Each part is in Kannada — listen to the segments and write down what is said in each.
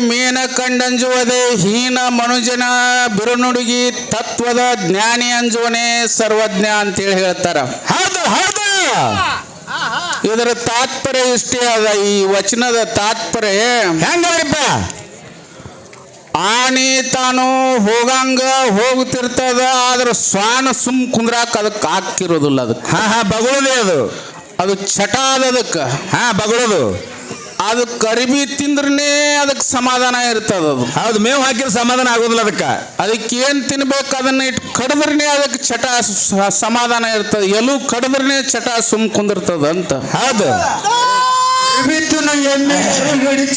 ಮೀನ ಕಂಡಂಜುವುದೇ ಹೀನ ಮನುಜನ ಬಿರುನುಡುಗಿ ತತ್ವದ ಜ್ಞಾನಿ ಅಂಜುವನೇ ಸರ್ವಜ್ಞ ಅಂತೇಳಿ ಹೇಳ್ತಾರ. ಹೌದು ಹೌದು. ಇದರ ತಾತ್ಪರ್ಯ ಇಷ್ಟೇ ಅದ. ಈ ವಚನದ ತಾತ್ಪರ್ಯ ಹೆಂಗಪ್ಪ? ಆನೆ ತಾನು ಹೋಗಂಗ ಹೋಗುತ್ತಿರ್ತದ, ಆದ್ರೆ ಸ್ವಾನ ಸುಮ್ ಕುಂದ್ರಾಕ ಅದಕ್ಕೆ ಹಾಕಿರೋದಿಲ್ಲ. ಅದಕ್ಕೆ ಬಗಳೋದೇ ಅದು ಚಟ ಅದ. ಅದಕ್ಕೆ ಬಗಳೋದು. ಅದು ಕರಿಬಿ ತಿಂದ್ರನೇ ಅದಕ್ಕೆ ಸಮಾಧಾನ ಇರ್ತದ. ಅದು ಹೌದು, ಮೇವು ಹಾಕಿದ್ರೆ ಸಮಾಧಾನ ಆಗೋದಿಲ್ಲ. ಅದಕ್ಕೆ ಏನ್ ತಿನ್ಬೇಕು ಅದನ್ನ ಇಟ್ಟು ಕಡದ್ರನೇ ಅದಕ್ಕೆ ಚಟ ಸಮಾಧಾನ ಇರ್ತದ. ಎಲ್ಲೂ ಕಡದ್ರನೇ ಚಟ ಸುಮ್ ಕುಂದಿರ್ತದ ಅಂತ. ಹೌದು.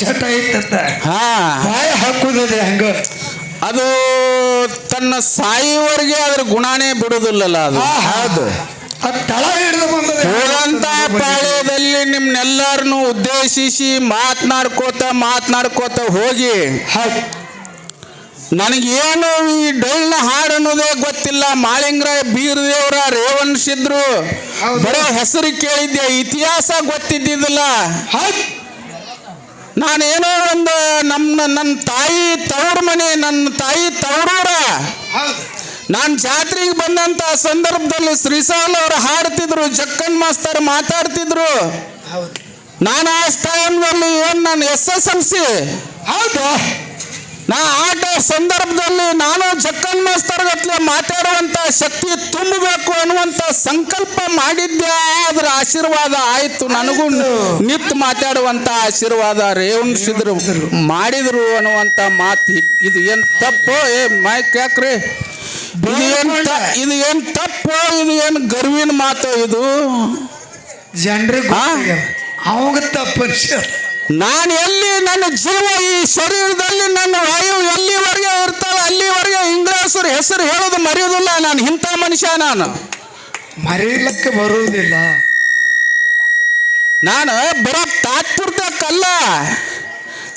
ಚಟ ಇತ್ತ ಹಾಕುತ್ತದೆ ಹಂಗ. ಅದು ತನ್ನ ಸಾಯುವವರೆಗೆ ಅದ್ರ ಗುಣಾನೇ ಬಿಡುದಿಲ್ಲಲ್ಲ ಅದು. ಹೌದು. ಹೋದಂತ ಪಾಳ್ಯದಲ್ಲಿ ನಿಮ್ನೆಲ್ಲರನ್ನು ಉದ್ದೇಶಿಸಿ ಮಾತನಾಡ್ಕೋತ ಹೋಗಿ ನನಗೇನು ಈ ಡೊಳ್ಳಿನ ಹಾಡು ಅನ್ನೋದೇ ಗೊತ್ತಿಲ್ಲ. ಮಾಳಿಂಗರಾಯ ಬೀರದೇವರ ರೇವಣಿಸಿದ್ರು, ಬರೋ ಹೆಸರು ಕೇಳಿದ್ದೆ, ಇತಿಹಾಸ ಗೊತ್ತಿದ್ದಿದ್ದಿಲ್ಲ. ನಾನೇನೋ ಒಂದು ನನ್ನ ತಾಯಿ ತವರು ಮನೆ, ನನ್ನ ತಾಯಿ ತವರೂರ. ನಾನು ಜಾತ್ರೆಗೆ ಬಂದಂತ ಸಂದರ್ಭದಲ್ಲಿ ಶ್ರೀಸಾಲ್ ಅವರು ಹಾಡ್ತಿದ್ರು, ಜಕ್ಕನ್ ಮಾಸ್ತರ್ ಮಾತಾಡ್ತಿದ್ರು. ನಾನು ಆ ಟೈಮ್ನಲ್ಲಿ ಏನು ನಾನು SSLC ಹೌದು, ನಾ ಆಟ ಸಂದರ್ಭದಲ್ಲಿ ನಾನು ಜಕ್ಕನ್ ಮಾಸ್ತರ್ ಗಟ್ಲೆ ಮಾತಾಡುವಂತ ಶಕ್ತಿ ತುಂಬಬೇಕು ಅನ್ನುವಂತ ಸಂಕಲ್ಪ ಮಾಡಿದ್ದೆ. ಅದರ ಆಶೀರ್ವಾದ ಆಯ್ತು. ನನಗೂ ನಿತ್ ಮಾತಾಡುವಂತ ಆಶೀರ್ವಾದ ರೇವಣಿಸಿದ್ರು, ಮಾಡಿದ್ರು ಅನ್ನುವಂತ ಮಾತು. ಇದು ಏನ್ ತಪ್ಪು? ಮೈಕ್ ಯಾಕ್ರಿ? ಇದು ಏನ್ ತಪ್ಪು? ಇದು ಏನು ಗರ್ವಿನ ಮಾತು? ಇದು ಜನರಿಗೆ ಅವಾಗ ತಪ್ಪು. ನಾನು ಎಲ್ಲಿ ನನ್ನ ಜೀವ ಈ ಶರೀರದಲ್ಲಿ ನನ್ನ ವಾಯು ಎಲ್ಲಿವರೆಗೆ ಇರ್ತಾವೆ ಅಲ್ಲಿವರೆಗೆ ಇಂಗ್ಲಿಷರು ಹೆಸರು ಹೇಳೋದು ಮರೆಯೋದಿಲ್ಲ. ನಾನು ಇಂಥ ಮನುಷ್ಯ. ನಾನು ಮರೆಯಲಿಕ್ಕೆ ಬರುವುದಿಲ್ಲ. ನಾನು ಬರೋಕ್ ತಾತ್ಪೂರ್ತಕ್ಕಲ್ಲ.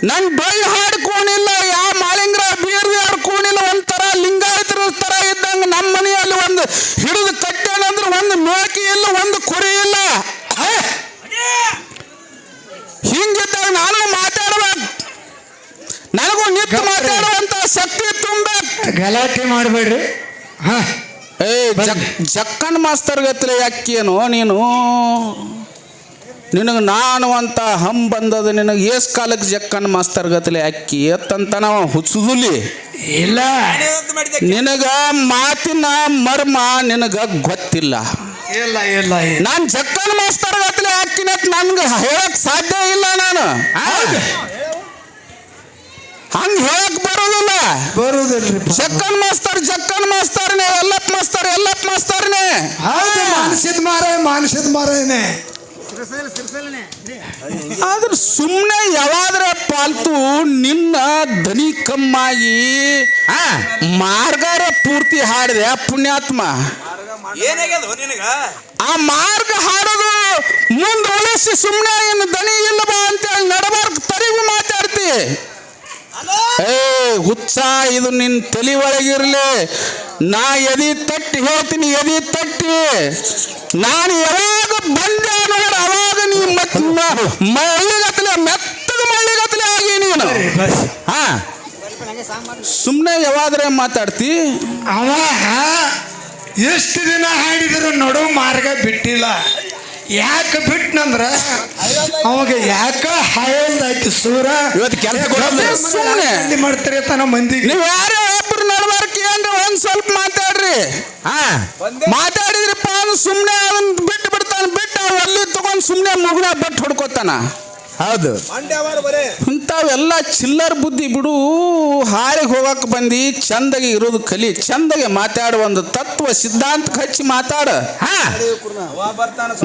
ನನ್ನ ಡೊಳ್ಳು ಹಾಡು ಕೂಣಿಲ್ಲ, ಯಾವ ಮಾಳಿಂಗರಾಯ ಬೀರದೇವ್ರ ಕೂಣಿಲ್ಲ. ಒಂಥರ ಲಿಂಗಾಯತರ ತರ ಇದ್ದಂಗೆ ನಮ್ಮ ಮನೆಯಲ್ಲಿ ಒಂದು ಹಿಡಿದು ಕಟ್ಟೇನಂದ್ರೆ ಒಂದು ಮೇಕೆ ಇಲ್ಲ, ಒಂದು ಕುರಿ ಇಲ್ಲ. ಹಿಂಗಿದ್ದಾಗ ನಾನು ಮಾತಾಡ್ಬೇಕು, ನನಗೂ ನಿಂತು ಮಾತಾಡುವಂತ ಶಕ್ತಿ ತುಂಬಬೇಕು. ಗಲಾಟೆ ಮಾಡಬೇಡ್ರಿ. ಜಕ್ಕನ್ ಮಾಸ್ತರ್ ಗತ್ಲೆ ಯಾಕೇನು ನೀನು? ನಿನಗೆ ನಾನು ಅಂತ ಹಮ್ ಬಂದದ. ನಿನಗೆ ಏಸ್ ಕಾಲಕ್ಕೆ ಜಕ್ಕನ್ ಮಾಸ್ತರ್ ಗತ್ಲೆ ಅಕ್ಕಿ ಎತ್ತಂತ ನಾವು ಹುಚ್ಚುದುಲಿ ಇಲ್ಲ. ನಿನಗ ಮಾತಿನ ಮರ್ಮ ನಿನಗ ಗೊತ್ತಿಲ್ಲ. ಇಲ್ಲ ಇಲ್ಲ, ನಾನು ಜಕ್ಕನ್ ಮಾಸ್ತರ್ ಗತ್ಲೆ ಹಾಕಿನ ನನ್ಗೆ ಹೇಳಕ್ ಸಾಧ್ಯ ಇಲ್ಲ. ನಾನು ಹಂಗ ಹೇಳಕ್ ಬರೋದಿಲ್ಲ. ಜಕ್ಕನ್ ಮಾಸ್ತರ್ನೇ, ಎಲ್ಲಪ್ಪ ಮಾಸ್ತರ್ನೇ. ಹೌದು, ಮಾನಸಿದ ಮಾರೇನೆ. ಆದ್ರೆ ಸುಮ್ಮನೆ ಯಾವಾದ್ರ ಪಾಲ್ತು ನಿನ್ನ ದನಿ ಕಮ್ಮಾಗಿ ಮಾರ್ಗಾರ ಪೂರ್ತಿ ಹಾಡಿದೆ ಪುಣ್ಯಾತ್ಮ. ಆ ಮಾರ್ಗ ಹಾಡೋದು ಮುಂದೆ ಉಳಿಸಿ ಸುಮ್ಮನೆ ಏನು ದನಿ ಇಲ್ಲಬಾ ಅಂತೇಳಿ ನಡಬಾರ್ದು ತರಿಗೂ ಮಾತಾಡ್ತಿ. ಹುಚ್ಚ, ಇದು ನಿನ್ನ ತಲೆ ಒಳಗಿರ್ಲಿ. ನಾ ಎದಿ ತಟ್ಟಿ ಹೇಳ್ತೀನಿ, ಎದಿ ತಟ್ಟಿ. ನಾನು ಯಾವಾಗ ಬಂದೆ ನೋಡ ಅವಾಗ ನೀ ಮಳ್ಳಿಗತ್ತಲೆ ಮೆತ್ತದ ಮಳ್ಳಿಗತ್ತಲೆ ಆಗಿ ನೀನು. ಸುಮ್ಮನೆ ಯಾವಾದ್ರೆ ಮಾತಾಡ್ತಿ. ಅವ ಎಷ್ಟು ದಿನ ಹಾಡಿದ್ರು ನಡು ಮಾರ್ಗ ಬಿಟ್ಟಿಲ್ಲ. ಯಾಕೆ ಬಿಟ್ಟನಂದ್ರ ಅವಾಗ ಯಾಕ ಹಾಯಲ್ದಾಕಿ ಸೂರ ಇವತ್ತು ಕೆಲಸ ಸುಮ್ಮನೆ ಮಾಡ್ತಾರೆ ತನ್ನ ಮಂದಿಗೆ. ನೀವು ಯಾರೇ ಒಬ್ರು ನಡ್ಬಾರ್ಕಿ ಅಂದ್ರೆ ಒಂದ್ ಸ್ವಲ್ಪ ಮಾತಾಡ್ರಿ. ಮಾತಾಡಿದ್ರಪ್ಪ ಅಂದ್ರೆ ಸುಮ್ಮನೆ ಅವನ್ ಬಿಟ್ಟು ಬಿಡ್ತಾನ. ಬಿಟ್ಟು ಅಲ್ಲಿ ತಗೊಂಡ್ ಸುಮ್ಮನೆ ಮುಗುಳ ಬಟ್ ಹೊಡ್ಕೋತಾನ. ಹೌದು, ಇಂಥವೆಲ್ಲ ಚಿಲ್ಲರ್ ಬುದ್ಧಿ ಬಿಡು. ಹಾರಿಗೆ ಹೋಗಕ್ಕೆ ಬಂದು ಚಂದಗೆ ಇರೋದು ಕಲಿ. ಚಂದಗೆ ಮಾತಾಡು, ಒಂದು ತತ್ವ ಸಿದ್ಧಾಂತ ಹಚ್ಚಿ ಮಾತಾಡ.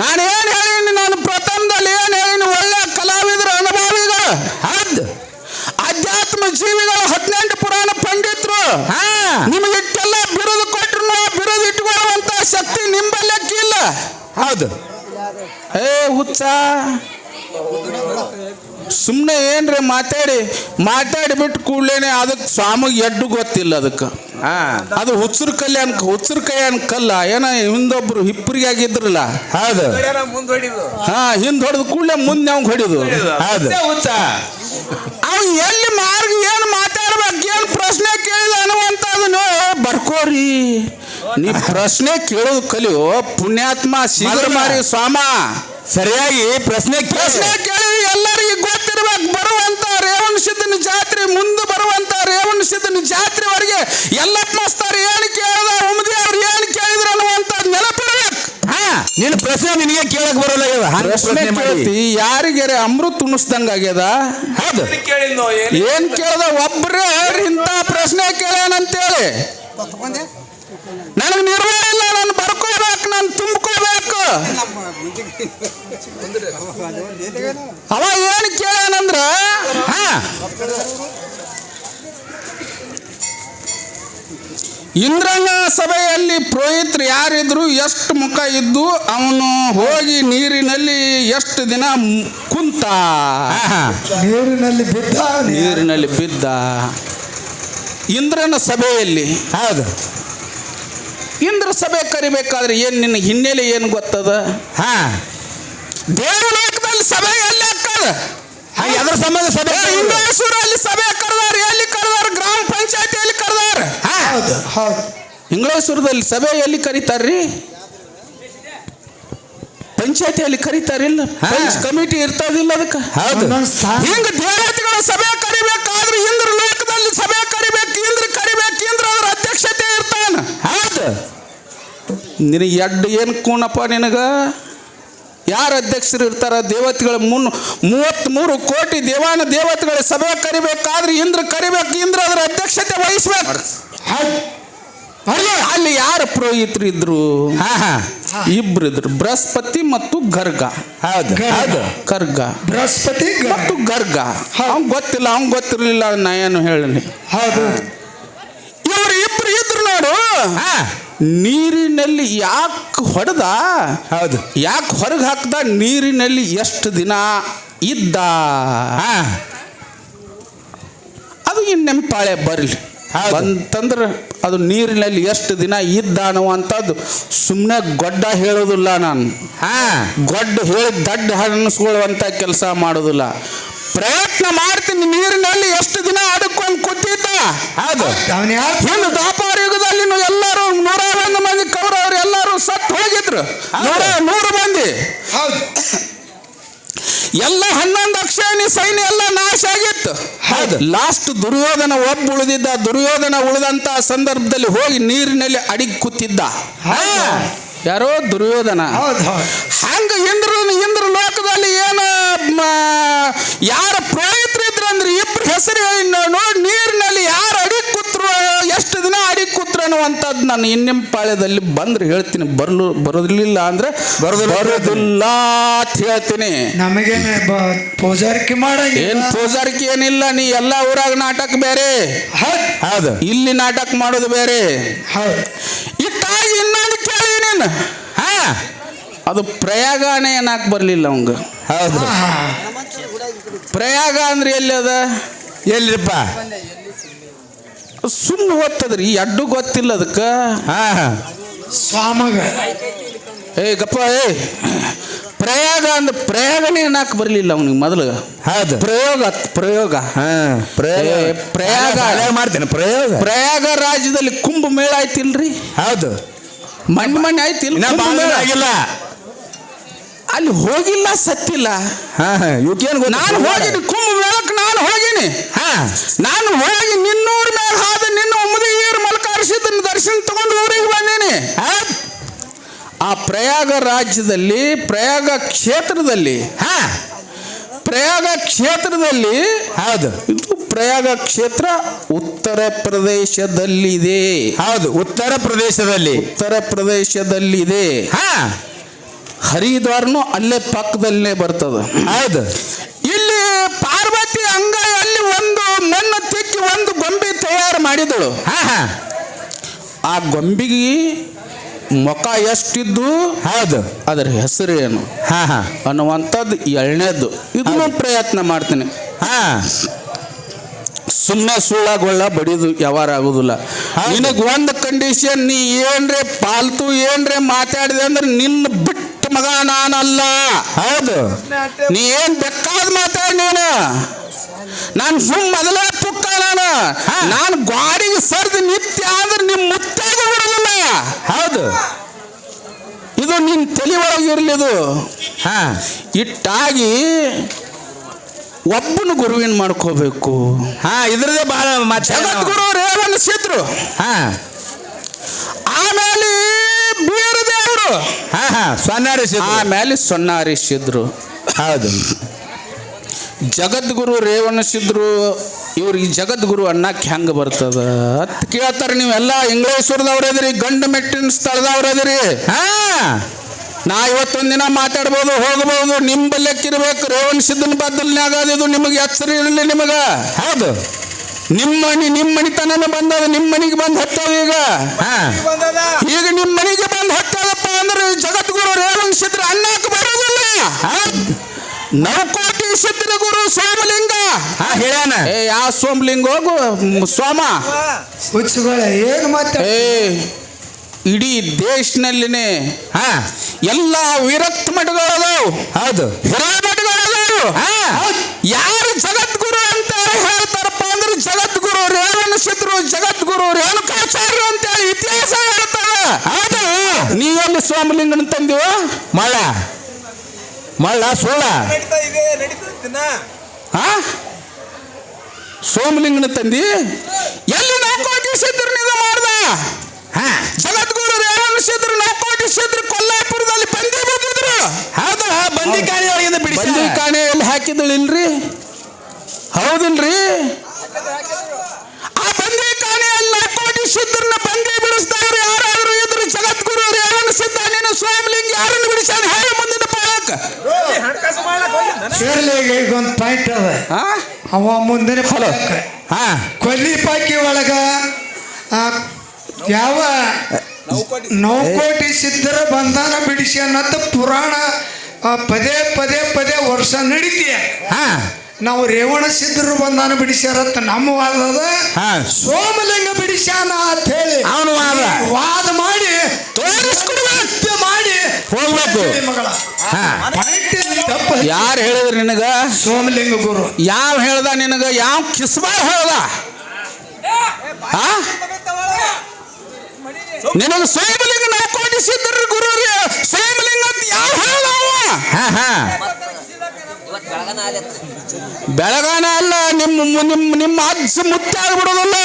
ನಾನು ಏನ್ ಹೇಳೀನಿ? ನಾನು ಪ್ರಥಮದಲ್ಲಿ ಏನ್ ಹೇಳೀನಿ? ಒಳ್ಳೆ ಕಲಾವಿದರು, ಅನುಭವಿಗಳು, ಅಧ್ಯಾತ್ಮ ಜೀವಿಗಳು, 18 ಪುರಾಣ ಪಂಡಿತರು. ನಿಮಗೆ ಇಟ್ಟೆಲ್ಲ ಬಿರುದು ಕೊಟ್ಟರು, ಬಿರುದು ಇಟ್ಕೊಳ್ಳುವಂತ ಶಕ್ತಿ ನಿಂಬಲ್ಲಕ್ಕಿಲ್ಲ. ಹೌದು. ಹುಚ್ಚ, ಸುಮ್ಮನೆ ಏನ್ರಿ ಮಾತಾಡಿಬಿಟ್ಟು ಕೂಡ್ಲೇನೆ ಅದಕ್ಕೆ ಸ್ವಾಮಿಗೆ ಎಡ್ಡು ಗೊತ್ತಿಲ್ಲ. ಅದಕ್ಕೆ ಅದು ಹುಚ್ಚರ ಕೈ ಕಲ್ಲ ಏನ ಹಿಂದೊಬ್ರು ಹಿಪ್ಪರಿಗೆ ಆಗಿದ್ರಲ್ಲ. ಹೌದು, ಹಿಂದ್ ಹೊಡೆದು ಕೂಡಲೇ ಮುಂದೆ ಅವ್ಗೆ ಹೊಡಿದು. ಹೌದು. ಅವ್ ಎಲ್ಲಿ ಮಾರ್ಗ ಬರ್ಕೋರಿ ನೀ ಪ್ರಶ್ನೆ ಕೇಳೋದು ಕಲಿಯೋ ಪುಣ್ಯಾತ್ಮ ಶೀಘ್ರ ಮಾರಿ ಸ್ವಾಮ. ಸರಿಯಾಗಿ ಪ್ರಶ್ನೆ ಕೇಳಿ ಎಲ್ಲರಿಗೂ ಗೊತ್ತಿರ್ಬೇಕು. ಬರುವಂತ ರೇವಣ ಸಿದ್ದನ ಜಾತ್ರೆ ಮುಂದೆ ಬರುವಂತ ರೇವಣ ಸಿದ್ದನ ಜಾತ್ರೆವರೆಗೆ ಎಲ್ಲಪ್ಪ ಮಸ್ತಾರ ಏನು ಕೇಳಿದ ಉಮದಿ ಅವ್ರು ಏನು ಕೇಳಿದ್ರು ಅನ್ನುವಂತ ನೆನಪಿರ್ಬೇಕು. ನಿನ್ನ ಪ್ರಶ್ನೆ ನಿನಗೆ ಕೇಳಕ್ ಬರೋಲ್ಲ. ಪ್ರಶ್ನೆ ಕೇಳ್ತಿ ಯಾರಿಗಾರೆ ಅಮೃತ ಉಣಿಸ್ದಂಗ ಆಗ್ಯದ. ಹೌದು, ಏನ್ ಕೇಳ್ದ ಒಬ್ರೇ ಇಂಥ ಪ್ರಶ್ನೆ ಕೇಳ್ಯಾನಂತೇಳಿ ನನಗೆ ನಿರ್ವಹಣೆ ಇಲ್ಲ. ನಾನು ಬರ್ಕೋಬೇಕು, ನಾನು ತುಂಬ್ಕೋಬೇಕು. ಅವ ಏನ್ ಕೇಳ್ಯಾನಂದ್ರ ಇಂದ್ರನ ಸಭೆಯಲ್ಲಿ ಪುರೋಹಿತರು ಯಾರಿದ್ರು, ಎಷ್ಟು ಮುಖ ಇದ್ದು, ಅವನು ಹೋಗಿ ನೀರಿನಲ್ಲಿ ಎಷ್ಟು ದಿನ ಕುಂತ, ನೀರಿನಲ್ಲಿ ಬಿದ್ದ ಇಂದ್ರನ ಸಭೆಯಲ್ಲಿ. ಹೌದು, ಇಂದ್ರ ಸಭೆ ಕರಿಬೇಕಾದ್ರೆ ಏನ್ ನಿನ್ನ ಹಿನ್ನೆಲೆ ಏನು ಗೊತ್ತದ? ದೇವಲೋಕದಲ್ಲಿ ಸಭೆ ಎಲ್ಲಿ ಹಾಕದ? ಎದ್ರ ಸಂಬಂಧ ಸಭೆ? ಇಂಗ್ಲೇಶ್ವರಲ್ಲಿ ಸಭೆ ಕರೆದಾರ. ಎಲ್ಲಿ ಕರೆದಾರ? ಗ್ರಾಮ ಪಂಚಾಯತಿಯಲ್ಲಿ ಕರೆದಾರ. ಇಂಗ್ಲೇಶ್ವರದಲ್ಲಿ ಸಭೆ ಎಲ್ಲಿ ಕರೀತಾರ್ರಿ? ಪಂಚಾಯತಿಯಲ್ಲಿ ಕರೀತಾರಿಲ್ಲ. ಕಮಿಟಿ ಇರ್ತದಿಲ್ಲ ಅದಕ್ಕೆ. ಹಿಂಗ ದೇವತೆಗಳ ಸಭೆ ಕರಿಬೇಕಾದ್ರೆ ಇಂದ್ರ ಲೋಕದಲ್ಲಿ ಸಭೆ ಕರಿಬೇಕು. ಇಂದ್ರ ಅದ್ರ ಅಧ್ಯಕ್ಷತೆ ಇರ್ತಾನ. ಹೌದು, ನಿನಗೆ ಏನು ಕೂಣಪ್ಪ ನಿನಗ? ಯಾರು ಅಧ್ಯಕ್ಷರು ಇರ್ತಾರ? ದೇವತೆಗಳ 33 ಕೋಟಿ ದೇವಾನ ದೇವತೆಗಳ ಸಭೆ ಕರಿಬೇಕಾದ್ರೆ ಇಂದ್ರ ಕರಿಬೇಕು. ಇಂದ್ರ ಅದರ ಅಧ್ಯಕ್ಷತೆ ವಹಿಸ್ಬೇಕು. ಅಲ್ಲಿ ಯಾರು ಪುರೋಹಿತರು ಇದ್ರು? ಇಬ್ರು ಇದ್ರು, ಬೃಹಸ್ಪತಿ ಮತ್ತು ಗರ್ಗ. ಗರ್ಗ, ಬೃಹಸ್ಪತಿ ಮತ್ತು ಗರ್ಗ. ಅವ್ನ್ ಗೊತ್ತಿಲ್ಲ, ಅವ್ನ್ ಗೊತ್ತಿರ್ಲಿಲ್ಲ, ನಾ ಏನು ಹೇಳಲಿ. ಇವ್ರು ಇಬ್ರು ಇದ್ರು ನೋಡು. ನೀರಿನಲ್ಲಿ ಯಾಕೆ ಹೊಡೆದ? ಹೌದು, ಯಾಕೆ ಹೊರಗೆ ಹಾಕ್ದ? ನೀರಿನಲ್ಲಿ ಎಷ್ಟು ದಿನ ಇದ್ದ? ಅದು ಇನ್ನೆಂಪಾಳೆ ಬರಲಿ ಬಂತಂದ್ರೆ ಅದು ನೀರಿನಲ್ಲಿ ಎಷ್ಟು ದಿನ ಇದ್ದ ಅನ್ನುವಂಥದ್ದು ಸುಮ್ಮನೆ ಗೊಡ್ಡ ಹೇಳೋದಿಲ್ಲ ನಾನು. ಗೊಡ್ಡ ಹೇಳಿ ದಡ್ಡ ಹಣಿಸ್ಕೊಳ್ಳುವಂಥ ಕೆಲಸ ಮಾಡೋದಿಲ್ಲ. ಪ್ರಯತ್ನ ಮಾಡ್ತೀನಿ. ನೀರಿನಲ್ಲಿ ಎಷ್ಟು ದಿನ ಅಡಕೊಂಡು ಕೂತಿದ್ದ? ಹೌದು, ಹಿಂದೆ ದ್ವಾಪರ ಯುಗದಲ್ಲಿ ಎಲ್ಲರೂ 101 ಮಂದಿ ಕೌರವರು ಎಲ್ಲರೂ ಸತ್ತು ಹೋಗಿದ್ರು. 100 ಮಂದಿ. ಎಲ್ಲ 11 ಅಕ್ಷಯಣಿ ಸೈನ್ಯ ಎಲ್ಲ ನಾಶ ಆಗಿತ್ತು. ಲಾಸ್ಟ್ ದುರ್ಯೋಧನ ಒಬ್ಬ ಉಳಿದಿದ್ದ. ದುರ್ಯೋಧನ ಉಳಿದಂತ ಸಂದರ್ಭದಲ್ಲಿ ಹೋಗಿ ನೀರಿನಲ್ಲಿ ಅಡಿಗೆ ಕೂತಿದ್ದ. ಯಾರೋ ದುರ್ಯೋಧನ. ಹಂಗ ಇಂದ್ರ ಲೋಕದಲ್ಲಿ ಏನು ಯಾರ ಪುರೋಹಿತರು ಇದ್ರು ಅಂದ್ರೆ ಇಬ್ರು ಹೆಸರು ನೋಡಿ ನೀರಿನಲ್ಲಿ ಯಾರು ಅಡಿಗೆ ಕೂತ್ರು, ಎಷ್ಟು ದಿನ ಅಡಿಗೆ ಕೂತ್ರು ಅನ್ನುವಂಥದ್ದು ನಾನು ಇನ್ನೆಂಪಾಳ್ಯದಲ್ಲಿ ಬಂದ್ರೆ ಹೇಳ್ತೀನಿ. ಬರೋದಿಲ್ಲ ಅಂದ್ರೆ ಬರೋದಿಲ್ಲ ಅಂತ ಹೇಳ್ತೀನಿ. ನಮಗೇನೆ ಪೂಜಾರಿಕೆ ಮಾಡ ಏನ್ ಪೂಜಾರಿಕೆ ಏನಿಲ್ಲ. ನೀ ಎಲ್ಲ ಊರಾಗ ನಾಟಕ ಬೇರೆ, ಹೌದು, ಇಲ್ಲಿ ನಾಟಕ ಮಾಡೋದು ಬೇರೆ. ಇಟ್ಟಾಗಿ ಇನ್ನೊಂದು ಕೇಳಿ ನೀನು. ಅದು ಪ್ರಯಾಗನೇ ಏನಾಕ್ ಬರ್ಲಿಲ್ಲ ಅವಂಗ. ಹೌದು, ಪ್ರಯಾಗ ಅಂದ್ರೆ ಎಲ್ಲಿ ಅದ? ಎಲ್ಲಿಪ್ಪ? ಸುಮ್ಮನೆ ಓದ್ತದ್ರಿ, ಅಡ್ಡು ಗೊತ್ತಿಲ್ಲ ಅದಕ್ಕೆ. ಸ್ವಾಮಗ ಗಪ್ಪ ಪ್ರಯಾಗ ಅಂದ್ರೆ ಪ್ರಯಾಗನೇ ಏನಾಕ್ ಬರ್ಲಿಲ್ಲ ಅವನಿಗೆ ಮೊದಲು. ಹೌದು, ಪ್ರಯೋಗ ಮಾಡ್ತೇನೆ. ಪ್ರಯಾಗ ರಾಜ್ಯದಲ್ಲಿ ಕುಂಭ ಮೇಳ ಆಯ್ತಿಲ್ರಿ? ಹೌದು, ಮಣ್ಣೆ ಆಯ್ತಿಲ್ಲ. ಅಲ್ಲಿ ಹೋಗಿಲ್ಲ, ಸತ್ತಿಲ್ಲ. ನಾನು ಹೋಗಿನಿ ಕುಂಭ ಮೇಳಕ್ಕೆ. ನಾನು ಹೋಗಿ ನಿನ್ನೂರ ಮೇಲೆ ಹಾದ ನಿನ್ನ ಉಮದೀರ್ ಮಲ್ಕಾರ್ಸಿದ್ದನ್ನ ದರ್ಶನ ತಗೊಂಡು ಊರಿಗೆ ಬಂದೀನಿ. ಆ ಪ್ರಯಾಗ ರಾಜ್ಯದಲ್ಲಿ ಪ್ರಯಾಗ ಕ್ಷೇತ್ರದಲ್ಲಿ ಹೌದು, ಇದು ಪ್ರಯಾಗ ಕ್ಷೇತ್ರ ಉತ್ತರ ಪ್ರದೇಶದಲ್ಲಿದೆ. ಹೌದು, ಉತ್ತರ ಪ್ರದೇಶದಲ್ಲಿದೆ. ಹರಿದ್ವಾರನು ಅಲ್ಲೇ ಪಕ್ಕದಲ್ಲೇ ಬರ್ತದ. ಹೌದು, ಇಲ್ಲಿ ಪಾರ್ವತಿ ಅಂಗೈಯಲ್ಲಿ ಒಂದು ಮಣ್ಣು ತಿಕ್ಕಿ ಒಂದು ಗೊಂಬೆ ತಯಾರು ಮಾಡಿದಳು. ಆ ಗೊಂಬೆಗೆ ಮುಖ ಎಷ್ಟಿದ್ದು? ಹೌದು, ಅದರ ಹೆಸರೇನು ಅನ್ನುವಂಥದ್ದು 2ನೇದ್ದು. ಇದನ್ನು ಪ್ರಯತ್ನ ಮಾಡ್ತೀನಿ. ಸುಮ್ಮನೆ ಸುಳ್ಳಾಗೊಳ್ಳ ಬಡಿದು ವ್ಯವಹಾರ ಆಗುದಿಲ್ಲ. ನಿನಗೆ ಒಂದು ಕಂಡೀಷನ್, ನೀ ಏನ್ರೆ ಪಾಲ್ತು ಏನ್ರೆ ಮಾತಾಡಿದೆ ಅಂದ್ರೆ ನಿನ್ನ ಬಿಟ್ಟ ಮಗ ನಾನಲ್ಲ. ಹೌದು, ನೀ ಏನ್ ಬೇಕಾದ ಮಾತಾಡಿ. ನಾನು ಸುಮ್ಮ ಮೊದಲೇ ತುಕ್ಕ. ನಾನು ನಾನು ಗಾಡಿಗೆ ಸರ್ದು ನಿತ್ಯ ಅಂದ್ರೆ ನಿಮ್ ಮುತ್ತಾಗ ಬಿಡೋದಿಲ್ಲ. ಹೌದು. ಇದು ನಿನ್ ತಲೆ ಒಳಗಿರ್ಲಿ. ಇದು ಹಾ ಇಟ್ಟಾಗಿ ಒಬ್ಬನ ಗುರುವಿನ ಮಾಡ್ಕೋಬೇಕು. ಹಾ ಇದ್ರದೇ ಬಹಳ ಜಗದ್ಗುರು ರೇವಣಿಸಿದ್ರು. ಹಾ ಆಮೇಲೆ ಬೀರದೇವರು. ಹಾ ಹಾ ಸೊನ್ನಾರಿಸಿದ್ರು. ಆಮೇಲೆ ಸೊನ್ನಾರಿಸಿದ್ರು. ಹೌದು. ಜಗದ್ಗುರು ರೇವಣಿಸಿದ್ರು. ಇವ್ರಿಗೆ ಜಗದ್ಗುರು ಅನ್ನಕ್ಕೆ ಹೆಂಗೆ ಬರ್ತದ ಅಂತ ಕೇಳ್ತಾರೆ. ನೀವೆಲ್ಲ ಇಂಗ್ಲೇಶ್ವರದವ್ರದಿರಿ, ಗಂಡು ಮೆಟ್ಟಿನ ಸ್ಥಳದವ್ರದಿರಿ. ಹಾ ನಾ ಇವತ್ತೊಂದಿನ ಮಾತಾಡ್ಬೋದು, ಹೋಗ್ಬೋದು. ನಿಮ್ಮ ಬಲ್ಯಕ್ಕಿರ್ಬೇಕು. ರೇವಣಿಸಿದ್ದನ ಬದಲ್ನಾಗ ಇದು ನಿಮಗೆ ಎಚ್ಚರ ಇರಲಿ. ನಿಮಗ ಹೌದು. ನಿಮ್ಮ ಮನಿತನನ ಬಂದದ, ನಿಮ್ಮ ಮನೆಗೆ ಬಂದು ಹತ್ತದ. ಈಗ ನಿಮ್ಮ ಮನೆಗೆ ಬಂದು ಹತ್ತದಪ್ಪ ಅಂದ್ರೆ ಜಗದ್ಗುರು ರೇವಣಿಸಿದ್ರು ಅನ್ನಕ್ಕೆ ಬರೋದಿಲ್ಲ. ನವಕೋಟಿ ಸಿದ್ಧ ಗುರು ಸೋಮಲಿಂಗ. ಹೇಳ್ಯಾನ. ಯಾವ ಸೋಮಲಿಂಗ? ಹೋಗು ಸೋಮ. ಏನು ಮತ್ತೆ ಇಡೀ ದೇಶನಲ್ಲಿನೇ ಹಾ ಎಲ್ಲ ವಿರಕ್ತ ಮಠಗಳದಾವು. ಹೌದು. ಹಿರಾಮಠಗಳದಾವು. ಯಾರು ಜಗದ್ಗುರು ಅಂತ ಹೇಳ್ತಾರಪ್ಪ ಅಂದ್ರೆ ಜಗದ್ಗುರು ರೇವಣಿಸಿದ್ರು, ಜಗದ್ಗುರು ರೇಣುಕಾಚಾರ್ಯ ಅಂತ ಹೇಳಿ ಇತಿಹಾಸ ಹೇಳ್ತಾರ. ಹೌದು. ನೀವೆಲ್ಲಿ ಸೋಮಲಿಂಗನ ತಂದಿವ? ಮಳ್ಳ ಸುಳ್ಳ. ಸೋಮಲಿಂಗನ ತಂದಿ ಎಲ್ಲಿ ನವಕೋಟಿ ಸಿದ್ಧರು ನಿಜ ಮಾಡ್ದ? ಜಗದ್ಗುರು ರೇವಣಿಸಿದ್ರು, ನವಕೋಟಿ ಸಿದ್ಧರು ಕೊಲ್ಲಾಪುರದಲ್ಲಿ ಬಂದಿ ಬಂದಿದ್ರು. ಹೌದು. ಬಂದಿಕಾಣಿ ಒಳಗಿಂದ ಬಿಡಿ. ಬಂದಿಕಾಣಿ ಎಲ್ಲಿ ಹಾಕಿದಳಿಲ್ರಿ? ಹೌದಿಲ್ರಿ? ಆ ಬಂದಿಕಾಣಿಯಲ್ಲಿ ನವಕೋಟಿ ಸಿದ್ಧರನ್ನ ಬಂದಿ ಬಿಡಿಸಿದವ್ರು ಯಾರಾದ್ರೂ ಇದ್ರು? ಜಗದ್ಗುರು ರೇವಣಿಸಿದ್ದ. ನೀನು ಸೋಮಲಿಂಗ ಯಾರನ್ನು ಬಿಡಿಸಾನ ಹೇಳಿ ಮುಂದಿನ ಪಾಲಕ. ಈಗ ಒಂದು ಪಾಯಿಂಟ್ ಅದ. ಅವ ಮುಂದಿನ ಹಾ ಕೊಲ್ಲಿಪಾಕಿ ಒಳಗ ಯಾವ ನವಕೋಟಿ ಸಿದ್ಧರ ಬಂಧನ ಬಿಡಿಸಿ ಅನ್ನೋದು ಪುರಾಣ ಪದೇ ಪದೇ ಪದೇ ವರ್ಷ ನಡೀತೀಯ. ಹಾ ನಾವು ರೇವಣ ಸಿದ್ಧರು ಬಂಧನ ಬಿಡಿಸ್ಯಾರತ್ತ ನಮ್ಮ ವಾದದ. ಸೋಮಲಿಂಗ ಬಿಡಿಸ್ಯಾನ ಅಂತ ಹೇಳಿ ಅವನು ವಾದ ಮಾಡಿ ತೋರಿಸ್ಕೊಡ್ಬೇಕು, ಮಾಡಿ ಹೋಗ್ಬೇಕು ಮಗಳ. ಯಾರು ಹೇಳಿದ್ರು ನಿನಗ? ಸೋಮಲಿಂಗ ಗುರು. ಯಾವ ಹೇಳ್ದ ನಿನಗ? ಯಾವ ಕಿಸ್ಬಾ ಹೇಳ್ದ? ನಿನಗ ಸೋಮಲಿಂಗ ನವಕೋಟಿ ಸಿದ್ಧರು ಗುರು ಸೋಮಲಿಂಗ ಅಂತ ಯಾವ ಹೇಳ್ದವ? ಬೆಳಗಾನ ಅಲ್ಲ, ನಿಮ್ಮ ಅಜ್ಜ ಮುತ್ತೆ ಆಗ್ಬಿಡೋದಲ್ಲ.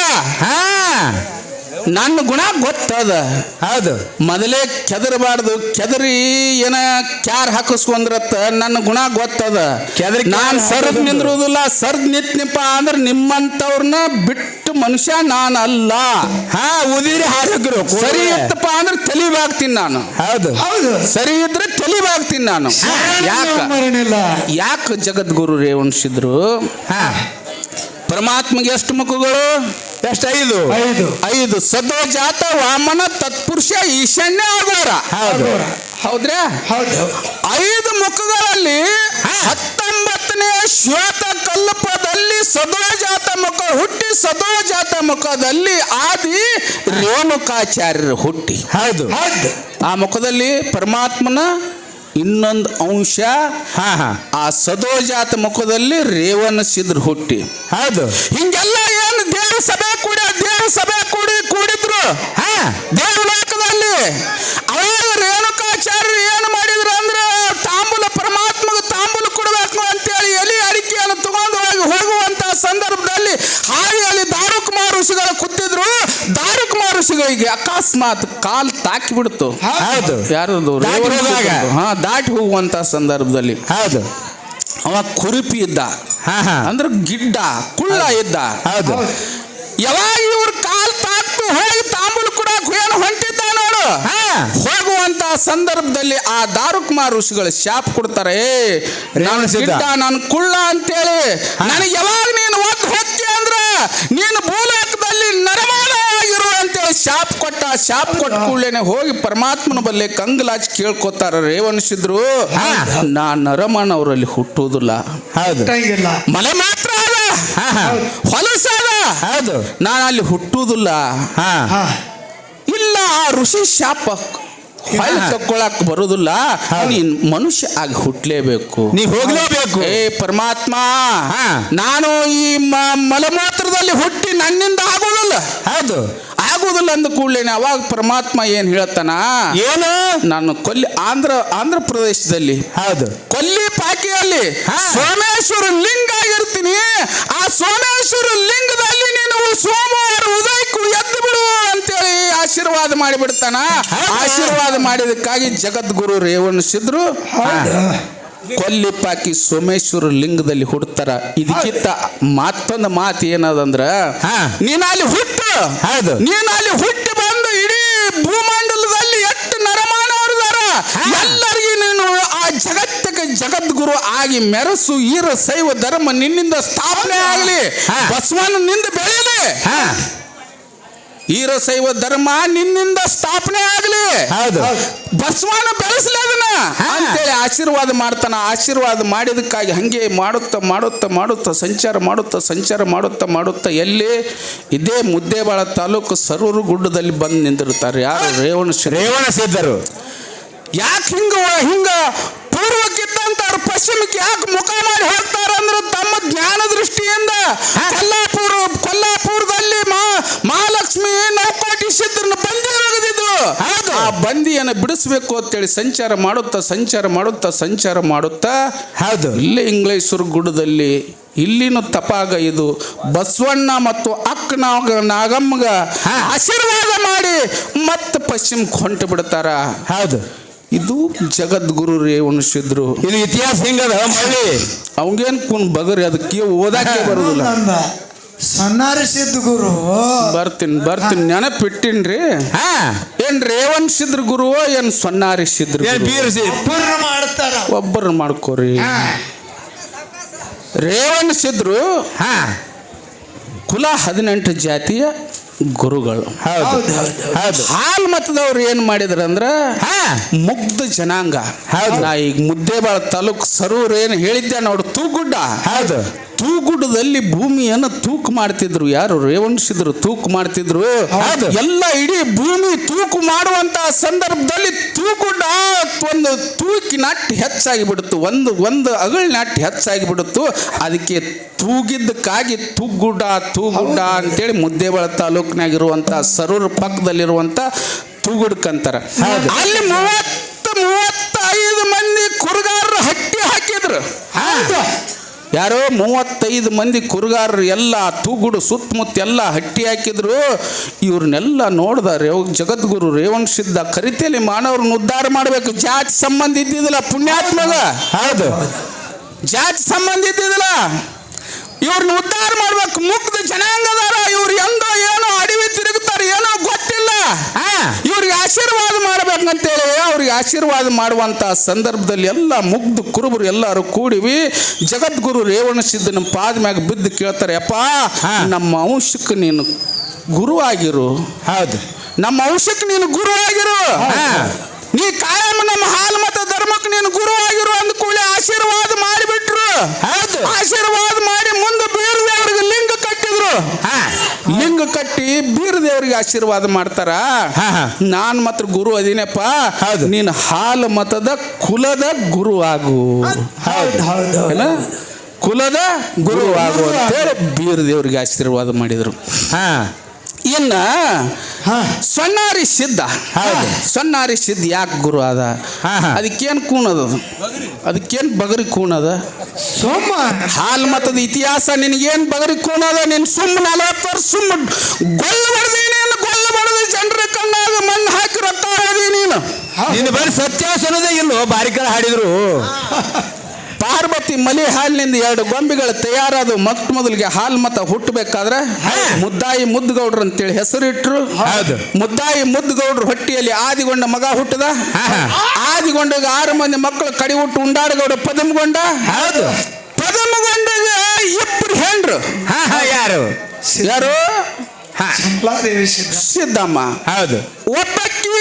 ನನ್ನ ಗುಣ ಗೊತ್ತದ. ಹೌದು. ಮೊದಲೇ ಕೆದರಬಾರ್ದು. ಕೆದರಿ ಏನ ಕ್ಯಾರ್ ಹಾಕಿಸ್ಕೊಂಡ್ರತ್ತ ನನ್ನ ಗುಣ ಗೊತ್ತದ. ನಾನು ಸರ್ದ್ ನಿಂದ್ರುದಿಲ್ಲ. ಸರ್ದ್ ನಿತ್ನಿಪ್ಪ ಅಂದ್ರೆ ನಿಮ್ಮಂತವ್ರನ್ನ ಬಿಟ್ಟು ಮನುಷ್ಯ ನಾನಲ್ಲ. ಉದಿರಿ ಹಾಕಿದ್ರು. ಸರಿ ಇತ್ತಪ್ಪ ಅಂದ್ರೆ ತಲಿಬಾಗ್ತೀನಿ ನಾನು. ಹೌದು. ಹೌದು. ಸರಿ ಇದ್ರೆ ತಲಿಬಾಗ್ತೀನಿ ನಾನು. ಯಾಕೆ ಜಗದ್ಗುರು ರೇವಣಿಸಿದ್ರು? ಪರಮಾತ್ಮಗೆ ಎಷ್ಟು ಮುಖಗಳು? ಎಷ್ಟು? 5. ಸದೋಜಾತ, ವಾಮನ, ತತ್ಪುರುಷ, ಈಶಾನ್ಯ, ಆಧಾರ. ಹೌದ್ರಾ? ಹೌದು. 5 ಮುಖಗಳಲ್ಲಿ 19ನೇ ಶ್ವೇತ ಕಲ್ಪದಲ್ಲಿ ಸದೋಜಾತ ಮುಖ ಹುಟ್ಟಿ, ಸದೋಜಾತ ಮುಖದಲ್ಲಿ ಆದಿ ರೇಣುಕಾಚಾರ್ಯರು ಹುಟ್ಟಿ. ಹೌದು. ಆ ಮುಖದಲ್ಲಿ ಪರಮಾತ್ಮನ ಇನ್ನೊಂದು ಅಂಶ. ಆ ಸದೋಜಾತ ಮುಖದಲ್ಲಿ ರೇವಣಿಸಿದ್ರು ಹುಟ್ಟಿ. ಹೌದು. ಹಿಂಗೆಲ್ಲ ಏನು ದೇವ ಸಭೆ ಕೂಡಿದ್ರು ದೇವಲೋಕದಲ್ಲಿ. ಅವಾಗ ರೇಣುಕಾಚಾರ್ಯರು ಏನು ಮಾಡಿದ್ರು ಅಂದ್ರೆ ತಾಂಬೂಲ, ಪರಮಾತ್ಮಗೆ ತಾಂಬೂಲ ಕೊಡಬೇಕು ಅಂತೇಳಿ ಎಲಿ ಅಡಿಕೆಯನ್ನು ತಗೊಂಡು ಹೋಗುವಂತ ಸಂದರ್ಭದಲ್ಲಿ ಹಾದಿಯಲ್ಲಿ ದಾರುಕುಮಾರ ಋಷಿಗಳು ಕೂತಿದ್ರು. ದಾರುಕುಮಾರ ಋಷಿಗಳಿಗೆ ಅಕಸ್ಮಾತ್ ಕಾಲ್ ತಾಕಿ ಬಿಡ್ತು. ಹೌದು. ಯಾರದು? ದಾಟಿ ಹೋಗುವಂತ ಸಂದರ್ಭದಲ್ಲಿ. ಹೌದು. ಅವ ಕುರುಪಿ ಇದ್ದ. ಅಂದ್ರೆ ಗಿಡ್ಡ ಕುಳ್ಳ ಇದ್ದ. ಹೌದು. ಯಾವಾಗ ಇವ್ರ ಕಾಲ್ ತಾಕ್ತು ಹೋಗಿ ತಾಂಬೂಲ ಕೂಡ ಏನು ಹೊಂಟಿದ್ದ ನೋಡು. ಹೋಗುವಂತ ಸಂದರ್ಭದಲ್ಲಿ ಆ ದಾರುಕುಮಾರ ಋಷಿಗಳು ಶಾಪ್ ಕೊಡ್ತಾರೆ. ನಾನು ಗಿಡ್ಡ, ನಾನು ಕುಳ್ಳ ಅಂತೇಳಿ ನನಗೆ ಯಾವಾಗ ನೀನು ಒದ್ದು ಹೊತ್ತಿ ಅಂದ್ರ ನೀನು ಭೂಲೋಕದಲ್ಲಿ ನರಮಾನ ಆಗಿರು ಅಂತೇಳಿ ಶಾಪ್ ಕೊಟ್ಟ ಕೂಡಲೇನೆ ಹೋಗಿ ಪರಮಾತ್ಮನ ಬಲ್ಲೆ ಕಂಗಲಾಚಿ ಕೇಳ್ಕೊತಾರ ರೇವಣಿಸಿದ್ರು. ನಾ ನರಮಾನ ಅವರಲ್ಲಿ ಹುಟ್ಟುವುದಿಲ್ಲ. ಹೌದು. ಮಲೆ ಮಾತ್ರ ಅದ, ಹೊಲಸದ. ಹೌದು. ನಾನು ಅಲ್ಲಿ ಹುಟ್ಟುವುದಿಲ್ಲ. ಇಲ್ಲ, ಆ ಋಷಿ ಶಾಪ ಹೊಳ್ಳಿ ತಕ್ಕೊಳಕ್ ಬರುದಿಲ್ಲ. ನೀನ್ ಮನುಷ್ಯ ಆಗಿ ಹುಟ್ಲೇಬೇಕು. ನೀ ಹೋಗ್ಲೇಬೇಕು. ಏ ಪರಮಾತ್ಮ, ನಾನು ಈ ಮಲಮೂತ್ರದಲ್ಲಿ ಹುಟ್ಟಿ ನನ್ನಿಂದ ಆಗುದಿಲ್ಲ. ಹೌದು, ಆಗುದಿಲ್ಲ ಅಂದ ಕೂಡಲೇ ಅವಾಗ ಪರಮಾತ್ಮ ಏನ್ ಹೇಳ್ತಾನ, ಏನು ನಾನು ಆಂಧ್ರ ಪ್ರದೇಶದಲ್ಲಿ, ಹೌದು, ಕೊಲ್ಲಿ ಪಾಕಿಯಲ್ಲಿ ಸೋಮೇಶ್ವರ ಲಿಂಗ ಆಗಿರ್ತೀನಿ. ಆ ಸೋಮೇಶ್ವರ ಲಿಂಗದಲ್ಲಿ ನೀನು ಸೋಮವಾರ ಉದಯಕ್ಕೂ ಎದ್ದು ಬಿಡು ಅಂತೇಳಿ ಆಶೀರ್ವಾದ ಮಾಡಿಬಿಡ್ತಾನ. ಆಶೀರ್ವಾದ ಮಾಡಿದಕ್ಕಾಗಿ ಜಗದ್ಗುರು ರೇವಣ ಸಿದ್ಧರು ಕೊಲ್ಲಿಪಾಕಿ ಸೋಮೇಶ್ವರ ಲಿಂಗದಲ್ಲಿ ಹುಡ್ತಾರ. ಇದಕ್ಕಿಂತ ಮತ್ತೊಂದು ಮಾತು ಏನದಂದ್ರ, ನೀನ್ ಅಲ್ಲಿ ಹುಟ್ಟು, ಹೌದು, ನೀನ್ ಅಲ್ಲಿ ಹುಟ್ಟಿ ಬಂದು ಇಡೀ ಭೂಮಂಡಲದಲ್ಲಿ ಎಷ್ಟು ನರಮಾನವರಿದಾರ ಎಲ್ಲರಿಗೂ ನೀನು ಆ ಜಗತ್ತಕ್ಕೆ ಜಗದ್ಗುರು ಆಗಿ ಮೆರಸು. ಈರ ಶೈವ ಧರ್ಮ ನಿನ್ನಿಂದ ಸ್ಥಾಪನೆ ಆಗಲಿ, ಬಸವನಿಂದ ಬೆಳೆಯಲಿ. ಈರ ಶೈವ ಧರ್ಮ ನಿನ್ನಿಂದ ಸ್ಥಾಪನೆ ಆಗಲಿ, ಹೌದು, ಬಸವನ ಬೆಳೆಸಲಿ ಅದನ್ನ ಅಂತೇಳಿ ಆಶೀರ್ವಾದ ಮಾಡ್ತಾನ. ಆಶೀರ್ವಾದ ಮಾಡಿದಕ್ಕಾಗಿ ಹಂಗೆ ಮಾಡುತ್ತಾ ಮಾಡುತ್ತಾ ಮಾಡುತ್ತಾ ಸಂಚಾರ ಮಾಡುತ್ತಾ ಎಲ್ಲಿ ಇದೇ ಮುದ್ದೇಬಾಳ ತಾಲೂಕು ಸರೂರು ಗುಡ್ಡದಲ್ಲಿ ಬಂದು ನಿಂತಿರ್ತಾರೆ. ಯಾರು? ರೇವಣ ಸಿದ್ಧರು. ಯಾಕೆ ಹಿಂಗ ಪೂರ್ವಕ್ಕಿದ್ದಂತ ಅವ್ರು ಪಶ್ಚಿಮಕ್ಕೆ ಯಾಕೆ ಮುಖ ಮಾಡಿ ಹೋಗ್ತಾರ ಅಂದ್ರೆ, ತಮ್ಮ ಜ್ಞಾನ ದೃಷ್ಟಿಯಿಂದ ಕೊಲ್ಲಾಪುರದಲ್ಲಿ ಮಹಾಲಕ್ಷ್ಮಿ ನೌಕೋಟಿ ಸಿದ್ಧರನ್ನ ಬಂದಿ ಹೋಗದಿದ್ರು. ಆ ಬಂದಿಯನ್ನು ಬಿಡಿಸ್ಬೇಕು ಅಂತೇಳಿ ಸಂಚಾರ ಮಾಡುತ್ತಾ ಹೌದು, ಇಲ್ಲೇ ಇಂಗ್ಲೇಶ್ವರ ಗುಡ್ಡದಲ್ಲಿ ಇಲ್ಲಿನ ತಪಾಗ ಇದು ಬಸವಣ್ಣ ಮತ್ತು ನಾಗಮ್ಮಗ ಆಶೀರ್ವಾದ ಮಾಡಿ ಮತ್ತೆ ಪಶ್ಚಿಮಕ್ಕೆ ಹೊಂಟು ಬಿಡ್ತಾರ. ಹೌದು, ಇದು ಜಗದ್ಗುರು ರೇವಣ ಸಿದ್ಧರು. ಇದು ಇತಿಹಾಸ ಹಿಂಗದ ಮಳ್ಳಿ. ಅವಂಗೇನ್ ಬಗರಿ ಅದಕ್ಕೆ ಓದಾಕೆ ಬರುದಿಲ್ಲ. ಸನ್ನಾರಿ ಸಿದ್ಧ ಗುರು ಬರ್ತೀನಿ ನೆನಪಿಟ್ಟಿನ್ರಿ. ಏನ್ ರೇವಣ ಸಿದ್ಧ ಗುರು ಏನ್ ಸೊನ್ನಾರಿ ಸಿದ್ಧ ಮಾಡ್ತಾರ? ಒಬ್ಬರು ಮಾಡ್ಕೋರಿ. ರೇವಣ ಸಿದ್ಧರು ಕುಲ 18 ಜಾತಿಯ ಗುರುಗಳು. ಹೌದು, ಹಾಲ್ ಮತದವ್ರು ಏನ್ ಮಾಡಿದ್ರ ಅಂದ್ರ ಮುಗ್ಧ ಜನಾಂಗ. ನಾ ಈಗ ಮುದ್ದೇಬಾಳ ತಾಲೂಕ್ ಸರೂರ್ ಏನ್ ಹೇಳಿದ್ದೆ ನೋಡು, ತೂಗುಡ್ಡ. ಹೌದು, ತೂಗುಡ್ಡದಲ್ಲಿ ಭೂಮಿಯನ್ನು ತೂಕ ಮಾಡ್ತಿದ್ರು. ಯಾರು? ರೇವಣ ಸಿದ್ಧರು ತೂಕ ಮಾಡ್ತಿದ್ರು. ಎಲ್ಲ ಇಡೀ ಭೂಮಿ ತೂಕ ಮಾಡುವಂತ ಸಂದರ್ಭದಲ್ಲಿ ತೂಗುಡ್ಡ ಒಂದು ತೂಕಿ ನಟ್ಟು ಹೆಚ್ಚಾಗಿ ಬಿಡುತ್ತು, ಒಂದು ಅಗಳ ನಟ್ಟು ಹೆಚ್ಚಾಗಿ ಬಿಡುತ್ತು. ಅದಕ್ಕೆ ತೂಗಿದ್ದಕ್ಕಾಗಿ ತೂಗುಡ್ಡ ಅಂತೇಳಿ ಮುದ್ದೇಬಾಳ ತಾಲೂಕಿನಾಗಿರುವಂತ ಸರೂರ್ ಪಕ್ಕದಲ್ಲಿರುವಂತ ತೂಗುಡ್ಕಂತಾರ. ಅಲ್ಲಿ 35 ಮಂದಿ ಕುರುಗಾರರು ಹಟ್ಟಿ ಹಾಕಿದ್ರು. ಯಾರೋ 35 ಮಂದಿ ಕುರುಗಾರರು ಎಲ್ಲ ತೂಗುಡು ಸುತ್ತಮುತ್ತ ಎಲ್ಲ ಹಟ್ಟಿ ಹಾಕಿದ್ರು. ಇವ್ರನ್ನೆಲ್ಲ ನೋಡ್ದ ಜಗದ್ಗುರು ರೇವಣ ಸಿದ್ಧ ಕರಿತೇಲಿ ಮಾನವ್ರನ್ನ ಉದ್ಧಾರ ಮಾಡ್ಬೇಕು. ಜಾತಿ ಸಂಬಂಧ ಇದ್ದಿದ್ದಿಲ್ಲ ಪುಣ್ಯಾತ್ಮಗ. ಹೌದು, ಜಾತಿ ಸಂಬಂಧ ಇದ್ದಿದ್ದಿಲ್ಲ. ಇವ್ರನ್ನ ಉದ್ಧಾರ ಮಾಡ್ಬೇಕು. ಮುಗ್ಧ ಜನಾಂಗದಾರ ಇವ್ರು. ಎಂದೋ ಏನೋ ಅಡವಿ ತಿರುಗುತ್ತಾರೆ, ಏನೋ ಗೊತ್ತಿಲ್ಲ. ಇವ್ರಿಗೆ ಆಶೀರ್ವಾದ ಮಾಡ್ಬೇಕಂತೇಳಿ ಅವ್ರಿಗೆ ಆಶೀರ್ವಾದ ಮಾಡುವಂತ ಸಂದರ್ಭದಲ್ಲಿ ಎಲ್ಲ ಮುಗ್ಧ ಕುರುಬರು ಎಲ್ಲರೂ ಕೂಡಿವಿ ಜಗದ್ಗುರು ರೇವಣ ಸಿದ್ಧನ ಪಾದ ಮ್ಯಾಗ ಬಿದ್ದು ಕೇಳ್ತಾರೆ, ಅಪ್ಪ ನಮ್ಮ ವಂಶಕ್ಕೆ ನೀನು ಗುರು ಆಗಿರು. ಹೌದು, ನಮ್ಮ ವಂಶಕ್ಕೆ ನೀನು ಗುರು ಆಗಿರು. ನೀ ಕಾಯಂ ನಮ್ಮ ಹಾಲು ಮತ ಧರ್ಮಕ್ಕೆ ನೀನು ಗುರು ಆಗಿರು ಅಂದ ಕೂಡಲೇ ಆಶೀರ್ವಾದ ಮಾಡಿಬಿಟ್ರು. ಆಶೀರ್ವಾದ ಮಾಡಿ ಮುಂದೆ ಬೀರದೇವರಿಗೆ ಲಿಂಗ ಕಟ್ಟಿದ್ರು. ಲಿಂಗ ಕಟ್ಟಿ ಬೀರದೇವರಿಗೆ ಆಶೀರ್ವಾದ ಮಾಡ್ತಾರ. ನಾನ್ ಮಾತ್ರ ಗುರು ಅದೀನಪ್ಪ, ನೀನು ಹಾಲು ಮತದ ಕುಲದ ಗುರು ಆಗು. ಕುಲದ ಗುರು ಆಗು ಅಂತೇಳಿ ಬೀರದೇವರಿಗೆ ಆಶೀರ್ವಾದ ಮಾಡಿದ್ರು. ಇನ್ನ ಸೊನ್ನಾರಿ ಸಿದ್ಧ. ಸೊನ್ನಾರಿ ಸಿದ್ಧ ಯಾಕೆ ಗುರು ಅದ? ಅದಕ್ಕೇನು ಕೂಣದ? ಅದಕ್ಕೇನು ಬಗರಿ ಕೂಣದ? ಸೋಮ ಹಾಲ್ ಮತದ ಇತಿಹಾಸ ನಿನಗೇನು ಬಗರಿ ಕೂಣದ? ನೀನು ಸುಮ್ಮ 40 ವರ್ಷ ಸುಮ್ಮ ಗೊಲ್ಲ ಬಡದು ಜನರ ಕಣ್ಣಾಗ ಮಣ್ಣು ಹಾಕಿ ರೊಕ್ಕ ಹೋದಿ ನೀನು. ನೀನು ಬರೀ ಸತ್ಯಾಸ ಅನ್ನೋದೇ ಇಲ್ಲೋ. ಬಾರಿಕರ ಹಾಡಿದ್ರು. ಪಾರ್ವತಿ ಮಲಿ ಹಾಲಿನಿಂದ 2 ಗೊಂಬೆಗಳು ತಯಾರಾದ. ಮೊದಲಿಗೆ ಹಾಲ್ ಮತ ಹುಟ್ಟಬೇಕಾದ್ರೆ ಮುದ್ದಾಯಿ ಮುದ್ದುಗೌಡ್ರು ಅಂತೇಳಿ ಹೆಸರಿಟ್ರು. ಮುದ್ದಾಯಿ ಮುದ್ದುಗೌಡ್ರು ಹೊಟ್ಟಿಯಲ್ಲಿ ಆದಿಗೊಂಡ ಮಗ ಹುಟ್ಟದ. ಆದಿಗೊಂಡಗೆ 6 ಮಂದಿ ಮಕ್ಕಳು ಕಡಿ ಹುಟ್ಟು ಉಂಡಾಡಗೌಡ ಪದಮಗೊಂಡ. ಪದಮಗೊಂಡಗೆ 2 ಹೆಂಡ್ರು. ಯಾರು? ಸಿದ್ದಮ್ಮ. ಹೌದು. ಒಬ್ಬಕ್ಕಿ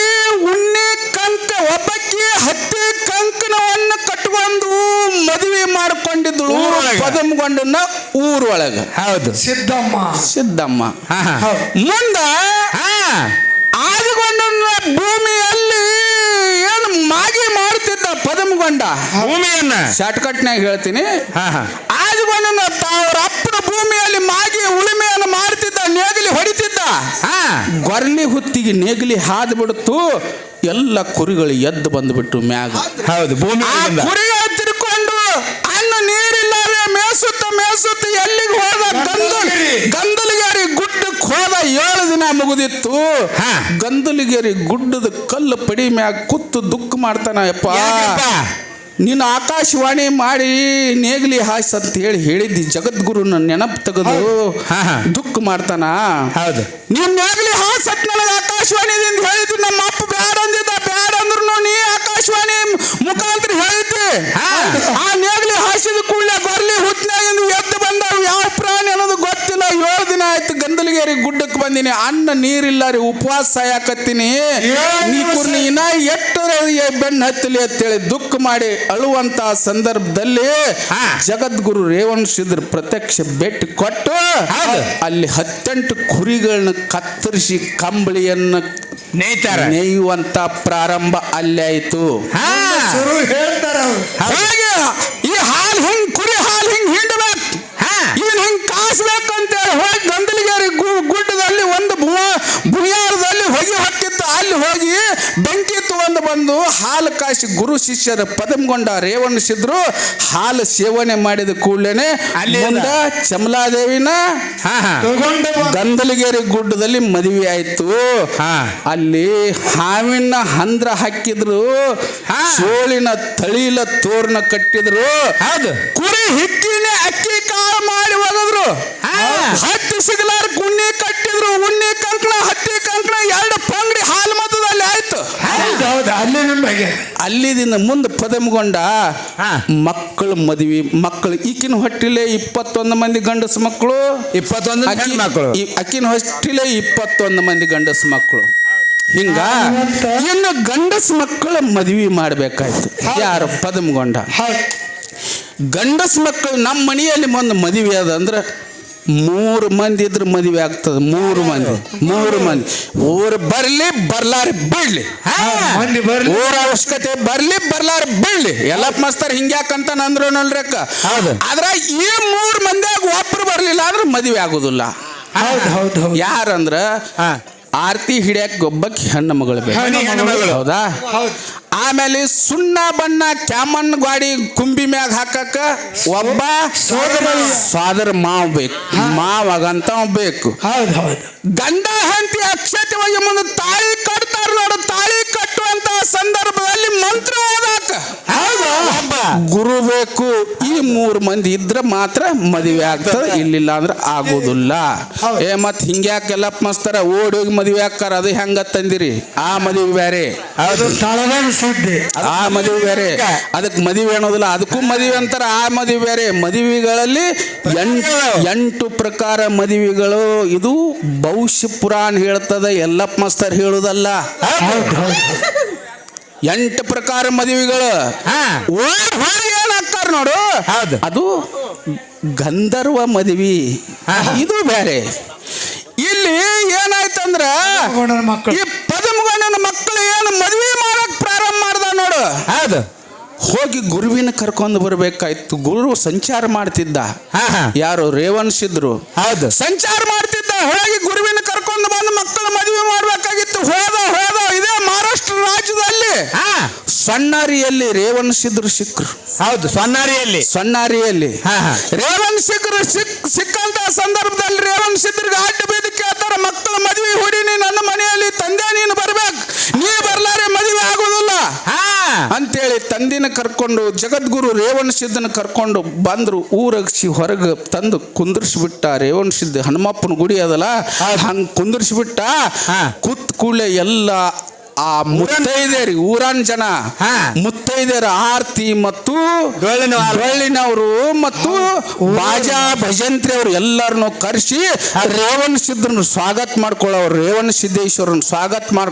ಉಣ್ಣೆ ಕಂಕ, ಒಬ್ಬಕ್ಕಿ ಹತ್ತಿ ಕಂಕನವನ್ನು ಕಟ್ಕೊಂಡು ಮದುವೆ ಮಾಡಿಕೊಂಡಿದ್ದಳು ಪದಮಗೊಂಡನ ಊರೊಳಗ. ಹೌದು, ಸಿದ್ದಮ್ಮ. ಮುಂದ ಆದಿಗೊಂಡನ ಭೂಮಿಯಲ್ಲಿ ಮಾಗಿ ಮಾಡ್ತಿದ್ದ ಪದಮಗೊಂಡ ಭೂಮಿಯನ್ನ ಶಾರ್ಟ್ಕಟ್ನಾಗ ಹೇಳ್ತೀನಿ. ಹಾ ಹಾ ಆದಿಗೊಂಡನ ಅವ್ರ ಅಪ್ಪನ ಭೂಮಿಯಲ್ಲಿ ಮಾಗಿ ಉಳುಮೆಯನ್ನು ಮಾಡ್ತಿದ್ದ, ನೇಗಿಲಿ ಹೊಡಿತಿದ್ದ. ಹಾ ಗೊರ್ಲಿ ಹುತ್ತಿಗೆ ನೇಗಿಲಿ ಹಾದು ಬಿಡ್ತು, ಎಲ್ಲ ಕುರಿಗಳು ಎದ್ದು ಬಂದ್ಬಿಟ್ಟು ಮ್ಯಾಗ. ಹೌದು ಭೂಮಿ ಆ ಕುರಿಗಳು ತಿರ್ಕೊಂಡು ಅನ್ನ ನೀರಿಲ್ಲದೆ ಮೇಸುತ್ತ ಎಲ್ಲಿಗೆ ಹೋದ? ಗಂದಲಗೇರಿ ಗುಡ್ಡಕ್ಕೆ ಹೋದ. 7 ದಿನ ಮುಗಿದಿತ್ತು. ಹಾ. ಗಂದಲಗೇರಿ ಗುಡ್ಡದ ಕಲ್ಲು ಪಡಿ ಮ್ಯಾಗ ಕೂತು ದುಃಖ ಮಾಡ್ತಾನ. ಯಪ್ಪ ನೀನು ಆಕಾಶವಾಣಿ ಮಾಡಿ ನೇಗ್ಲಿ ಹಾಯ್ಸ್ ಅಂತ ಹೇಳಿದ್ದಿ, ಜಗದ್ಗುರುನ ನೆನಪು ತೆಗೆದು ದುಃಖ ಮಾಡ್ತಾನ. ಹೌದು ನೀನ್ ನೇಗ್ಲಿ ಹಾಸತ್ ನನಗೆ ಆಕಾಶವಾಣಿದಿಂದ ಹೇಳಿದ್ವಿ. ನಮ್ಮ ಅಪ್ಪ ಬ್ಯಾಡ ಅಂದಿದ್ದ, ಬ್ಯಾಡ ಅಂದ್ರು ನೀ ಆಕಾಶವಾಣಿ ಮುಖಾಂತರ ಹೇಳಿದ್ದಿ. ಆ ನೇಗ್ಲಿ ಹಾಸಿದ ಕೂಡಲೇ ಗೊರ್ಲಿ ಹುತ್ತಿನಾಗಿಂದ ಎದ್ದು ಬಂದವು. ಯಾವ ಪ್ರಾಣಿ ಅನ್ನೋದು ಗೊತ್ತಿಲ್ಲ. 7 ದಿನ ಆಯ್ತು ಗಂದಲಗೇರಿ ಗುಡ್ಡಕ್ಕೆ ಬಂದಿನಿ, ಅನ್ನ ನೀರಿಲ್ಲ ರೀ, ಉಪವಾಸ ಸಾಯಕತ್ತೀನಿ. ನೀ ಕುರ್ನಿ ಇನ್ನ ಎಷ್ಟು ಬೆನ್ನು ಹತ್ತಲಿ ಅಂತೇಳಿ ದುಃಖ ಮಾಡಿ ಅಳುವಂತ ಸಂದರ್ಭದಲ್ಲಿ ಜಗದ್ಗುರು ರೇವಣಸಿದ್ರ ಪ್ರತ್ಯಕ್ಷ ಭೇಟಿ ಕೊಟ್ಟು ಅಲ್ಲಿ 18 ಕುರಿಗಳನ್ನ ಕತ್ತರಿಸಿ ಕಂಬಳಿಯನ್ನು ನೇಯುವಂತ ಪ್ರಾರಂಭ ಅಲ್ಲೇ ಆಯ್ತು. ಹೇಳ್ತಾರ ಹಾಗೆ ಈ ಹಾಲು ಹಿಂಗ್ ಕುರಿ ಹಾಲು ಹಿಂಗ್ ಹಿಂಡ್ಬೇಕು, ಇದನ್ನ ಹಿಂಗ್ ಕಾಸ್ಬೇಕಂತೇಳಿ ಹೋಗಿ ಗಂದಲಗೇರಿ ಗುಡ್ಡದಲ್ಲಿ ಒಂದು ಭುಯಾರದಲ್ಲಿ ಹೊಗೆ ಹೊಕ್ಕಿತ್ತು. ಅಲ್ಲಿ ಹೋಗಿ ಬೆಂಕಿ ತಗೊಂಡು ಬಂದು ಹಾಲು ಕಾಸಿ ಗುರು ಶಿಷ್ಯರ ಪದಮಗೊಂಡ ರೇವಣಸಿದ್ರು ಹಾಲು ಸೇವನೆ ಮಾಡಿದ ಕೂಡಲೇನೆ ಮುಂದ ಚಮಲಾದೇವಿನ ಗಂದಲಗೇರಿ ಗುಡ್ಡದಲ್ಲಿ ಮದುವೆ ಆಯ್ತು. ಅಲ್ಲಿ ಹಾವಿನ ಹಂದ್ರ ಹಾಕಿದ್ರು, ಸೋಳಿನ ತಳಿಲ ತೋರಣ ಕಟ್ಟಿದ್ರು, ಕುರಿ ಹಿಕ್ಕಿನ ಅಕ್ಕಿ ಕಾಳು ಮಾಡಿ ಒಗದ್ರು, ಹತ್ತಿ ಸಿಗಲಾರ ಉಣ್ಣಿ ಕಟ್ಟಿದ್ರು, ಉಣ್ಣಿ ಕಂಕಣ ಹತ್ತಿ ಕಂಕಣ 2 ಪಂಗಡಿ ಹಾಲು ಮತದಲ್ಲಿ ಆಯ್ತು. ಅಲ್ಲಿದಿಂದ ಮುಂದೆ ಪದಮಗೊಂಡ ಮಕ್ಕಳು ಮದುವೆ. ಮಕ್ಕಳು ಈಕಿನ ಹೊಟ್ಟಿಲೆ 21 ಮಂದಿ ಗಂಡಸು ಮಕ್ಕಳು, 21 ಮಕ್ಕಳು. ಅಕ್ಕಿನ ಹೊಟ್ಟಿಲೆ 21 ಮಂದಿ ಗಂಡಸು ಮಕ್ಕಳು. ಹಿಂಗ ಇನ್ನು ಗಂಡಸು ಮಕ್ಕಳ ಮದುವೆ ಮಾಡ್ಬೇಕಾಯ್ತು. ಯಾರು? ಪದಮಗೊಂಡ. ಗಂಡಸು ಮಕ್ಕಳು ನಮ್ಮ ಮನೆಯಲ್ಲಿ ಒಂದು ಮದುವೆ ಅದ ಅಂದ್ರೆ 3 ಮಂದಿ ಇದ್ರೆ ಮದುವೆ ಆಗ್ತದೆ. 3 ಮಂದಿ ಊರು ಬರ್ಲಿ ಬರ್ಲಾರಿ ಬಿಡ್ಲಿ, ಊರ ಅವಶ್ಯಕತೆ ಬರ್ಲಿ ಬರ್ಲಾರಿ ಬಿಡ್ಲಿ, ಎಲ್ಲ ಮಸ್ತಾರ ಹಿಂಗ್ಯಾಕಂತ ಅಂದ್ರು ನೋಡ್ರಕ್ಕ. ಆದ್ರ ಈ 3 ಮಂದಿಯಾಗ ಒಬ್ರು ಬರ್ಲಿಲ್ಲ ಅಂದ್ರೆ ಮದುವೆ ಆಗುದಿಲ್ಲ. ಯಾರಂದ್ರ ಆರತಿ ಹಿಡಿಯಕ್ಕೆ ಒಬ್ಬಕ್ಕೆ ಹೆಣ್ಣು ಮಗಳು ಬೇಕು. ಹೌದಾ? ಆಮೇಲೆ ಸುಣ್ಣ ಬಣ್ಣ ಕ್ಯಾಮನ್ ಗಾಡಿ ಕುಂಬಿ ಮ್ಯಾಗ ಹಾಕಕ್ಕ ಒಬ್ಬ ಸೋದರ ಮಾವ್ ಬೇಕು, ಮಾವಾಗಂತ ಬೇಕು. ಗಂಡ ಹೆಂಡತಿ ಅಕ್ಷತೆ ಹೋಗಿ ಮುಂದೆ ತಾಳಿ ಕಟ್ತಾರ ನೋಡು. ತಾಳಿ ಕಟ್ಟುವಂತ ಸಂದರ್ಭದಲ್ಲಿ ಮಂತ್ರ ಓದಾಕ ಗುರು ಬೇಕು. ಈ 3 ಮಂದಿ ಇದ್ರೆ ಮಾತ್ರ ಮದುವೆ ಆಗ್ತದೆ, ಇಲ್ಲಿಲ್ಲ ಅಂದ್ರೆ ಆಗೋದಿಲ್ಲ. ಮತ್ ಹಿಂಗ್ಯಾಕೆಲ್ಲ ಮಸ್ತಾರ ಓಡಿ ಹೋಗಿ ಮದುವೆ ಹಾಕಾರ, ಅದು ಹೆಂಗ ತಂದಿರಿ? ಆ ಮದುವೆ ಬೇರೆ, ಆ ಮದುವೆ ಬೇರೆ, ಅದಕ್ಕೆ ಮದುವೆ ಅನ್ನೋದಿಲ್ಲ, ಅದಕ್ಕೂ ಮದುವೆ ಅಂತಾರ. ಆ ಮದುವೆ ಬೇರೆ. ಮದುವೆಗಳಲ್ಲಿ 8 ಪ್ರಕಾರ ಮದುವೆಗಳು. ಇದು ಭವಿಷ್ಯ ಪುರಾಣ ಹೇಳ್ತದ, ಎಲ್ಲಪ್ಪ ಮಸ್ತರ್ ಹೇಳುದಲ್ಲ. 8 ಪ್ರಕಾರ ಮದುವೆಗಳು. ಏನಾಗ್ತಾರ ನೋಡು, ಅದು ಗಂಧರ್ವ ಮದುವೆ, ಇದು ಬೇರೆ. ಇಲ್ಲಿ ಏನಾಯ್ತಂದ್ರ ಈ ಪದಮಗೊಂಡನ ಮಕ್ಕಳು ಏನು ಮದುವೆ ಮಾಡಕ್ ಪ್ರಾರಂಭ ಮಾಡ್ದ ನೋಡು. ಹೋಗಿ ಗುರುವಿನ ಕರ್ಕೊಂಡು ಬರ್ಬೇಕಾಯ್ತು. ಗುರು ಸಂಚಾರ ಮಾಡ್ತಿದ್ದ. ಯಾರು? ರೇವಣಸಿದ್ರು ಸಂಚಾರ ಮಾಡ್ತಿದ್ದ. ಹೋಗಿ ಗುರುವಿನ ಕರ್ಕೊಂಡು ಬಂದು ಮಕ್ಕಳು ಮದುವೆ ಮಾಡ್ಬೇಕಾಗಿತ್ತು. ಹೋದ ಇದೇ ಮಹಾರಾಷ್ಟ್ರ ರಾಜ್ಯದಲ್ಲಿ ಸಣ್ಣಾರಿಯಲ್ಲಿ ರೇವಣಸಿದ್ರು ಸಿಕ್ಕರು. ಹೌದು, ಸಣ್ಣಾರಿಯಲ್ಲಿ ರೇವಣಸಿದ್ರು ಸಿಕ್ಕಂತ ಸಂದರ್ಭದಲ್ಲಿ ರೇವಣಸಿದ್ರಿಗೆ ಅಡ್ಡ ಬೀದಿ ಕೇಳ್ತಾರ, ಮಕ್ಕಳು ಮದುವೆ ಹುಡಿನಿ ನನ್ನ ಮನೆಯಲ್ಲಿ, ತಂದೆ ನೀನು ಬರ್ಬೇಕು, ನೀ ಬರ್ಲಾರೆ ಮದುವೆ ಆಗುದಿಲ್ಲ ಅಂತೇಳಿ ತಂದಿನ ಕರ್ಕೊಂಡು ಜಗದ್ಗುರು ರೇವಣಸಿದ್ದನ ಕರ್ಕೊಂಡು ಬಂದ್ರು. ಊರಗಿಸಿ ಹೊರಗೆ ತಂದು ಕುಂದರ್ಸಿಬಿಟ್ಟ. ರೇವಣಸಿದ್ದ ಹನುಮಪ್ಪನ ಗುಡಿ ಅದಲ್ಲ, ಹಂಗ ಕುಂದರ್ಸಿಬಿಟ್ಟ. ಕೂತ್ ಕೂಡಲೇ ಎಲ್ಲ ಆ ಮುತ್ತೈದೇರಿ, ಊರಾನ್ ಜನ ಮುತ್ತೈದೇರ ಆರ್ತಿ ಮತ್ತು ಡೊಳ್ಳಿನವರು ಮತ್ತು ಬಾಜಾ ಭಜಂತ್ರಿ ಅವರು ಎಲ್ಲರನ್ನು ಕರೆಸಿ ರೇವಣಸಿದ್ರನ್ನು ಸ್ವಾಗತ ಮಾಡ್ಕೊಳ್ಳೋರು, ರೇವಣಸಿದ್ದೇಶ್ವರನ್ನ ಸ್ವಾಗತ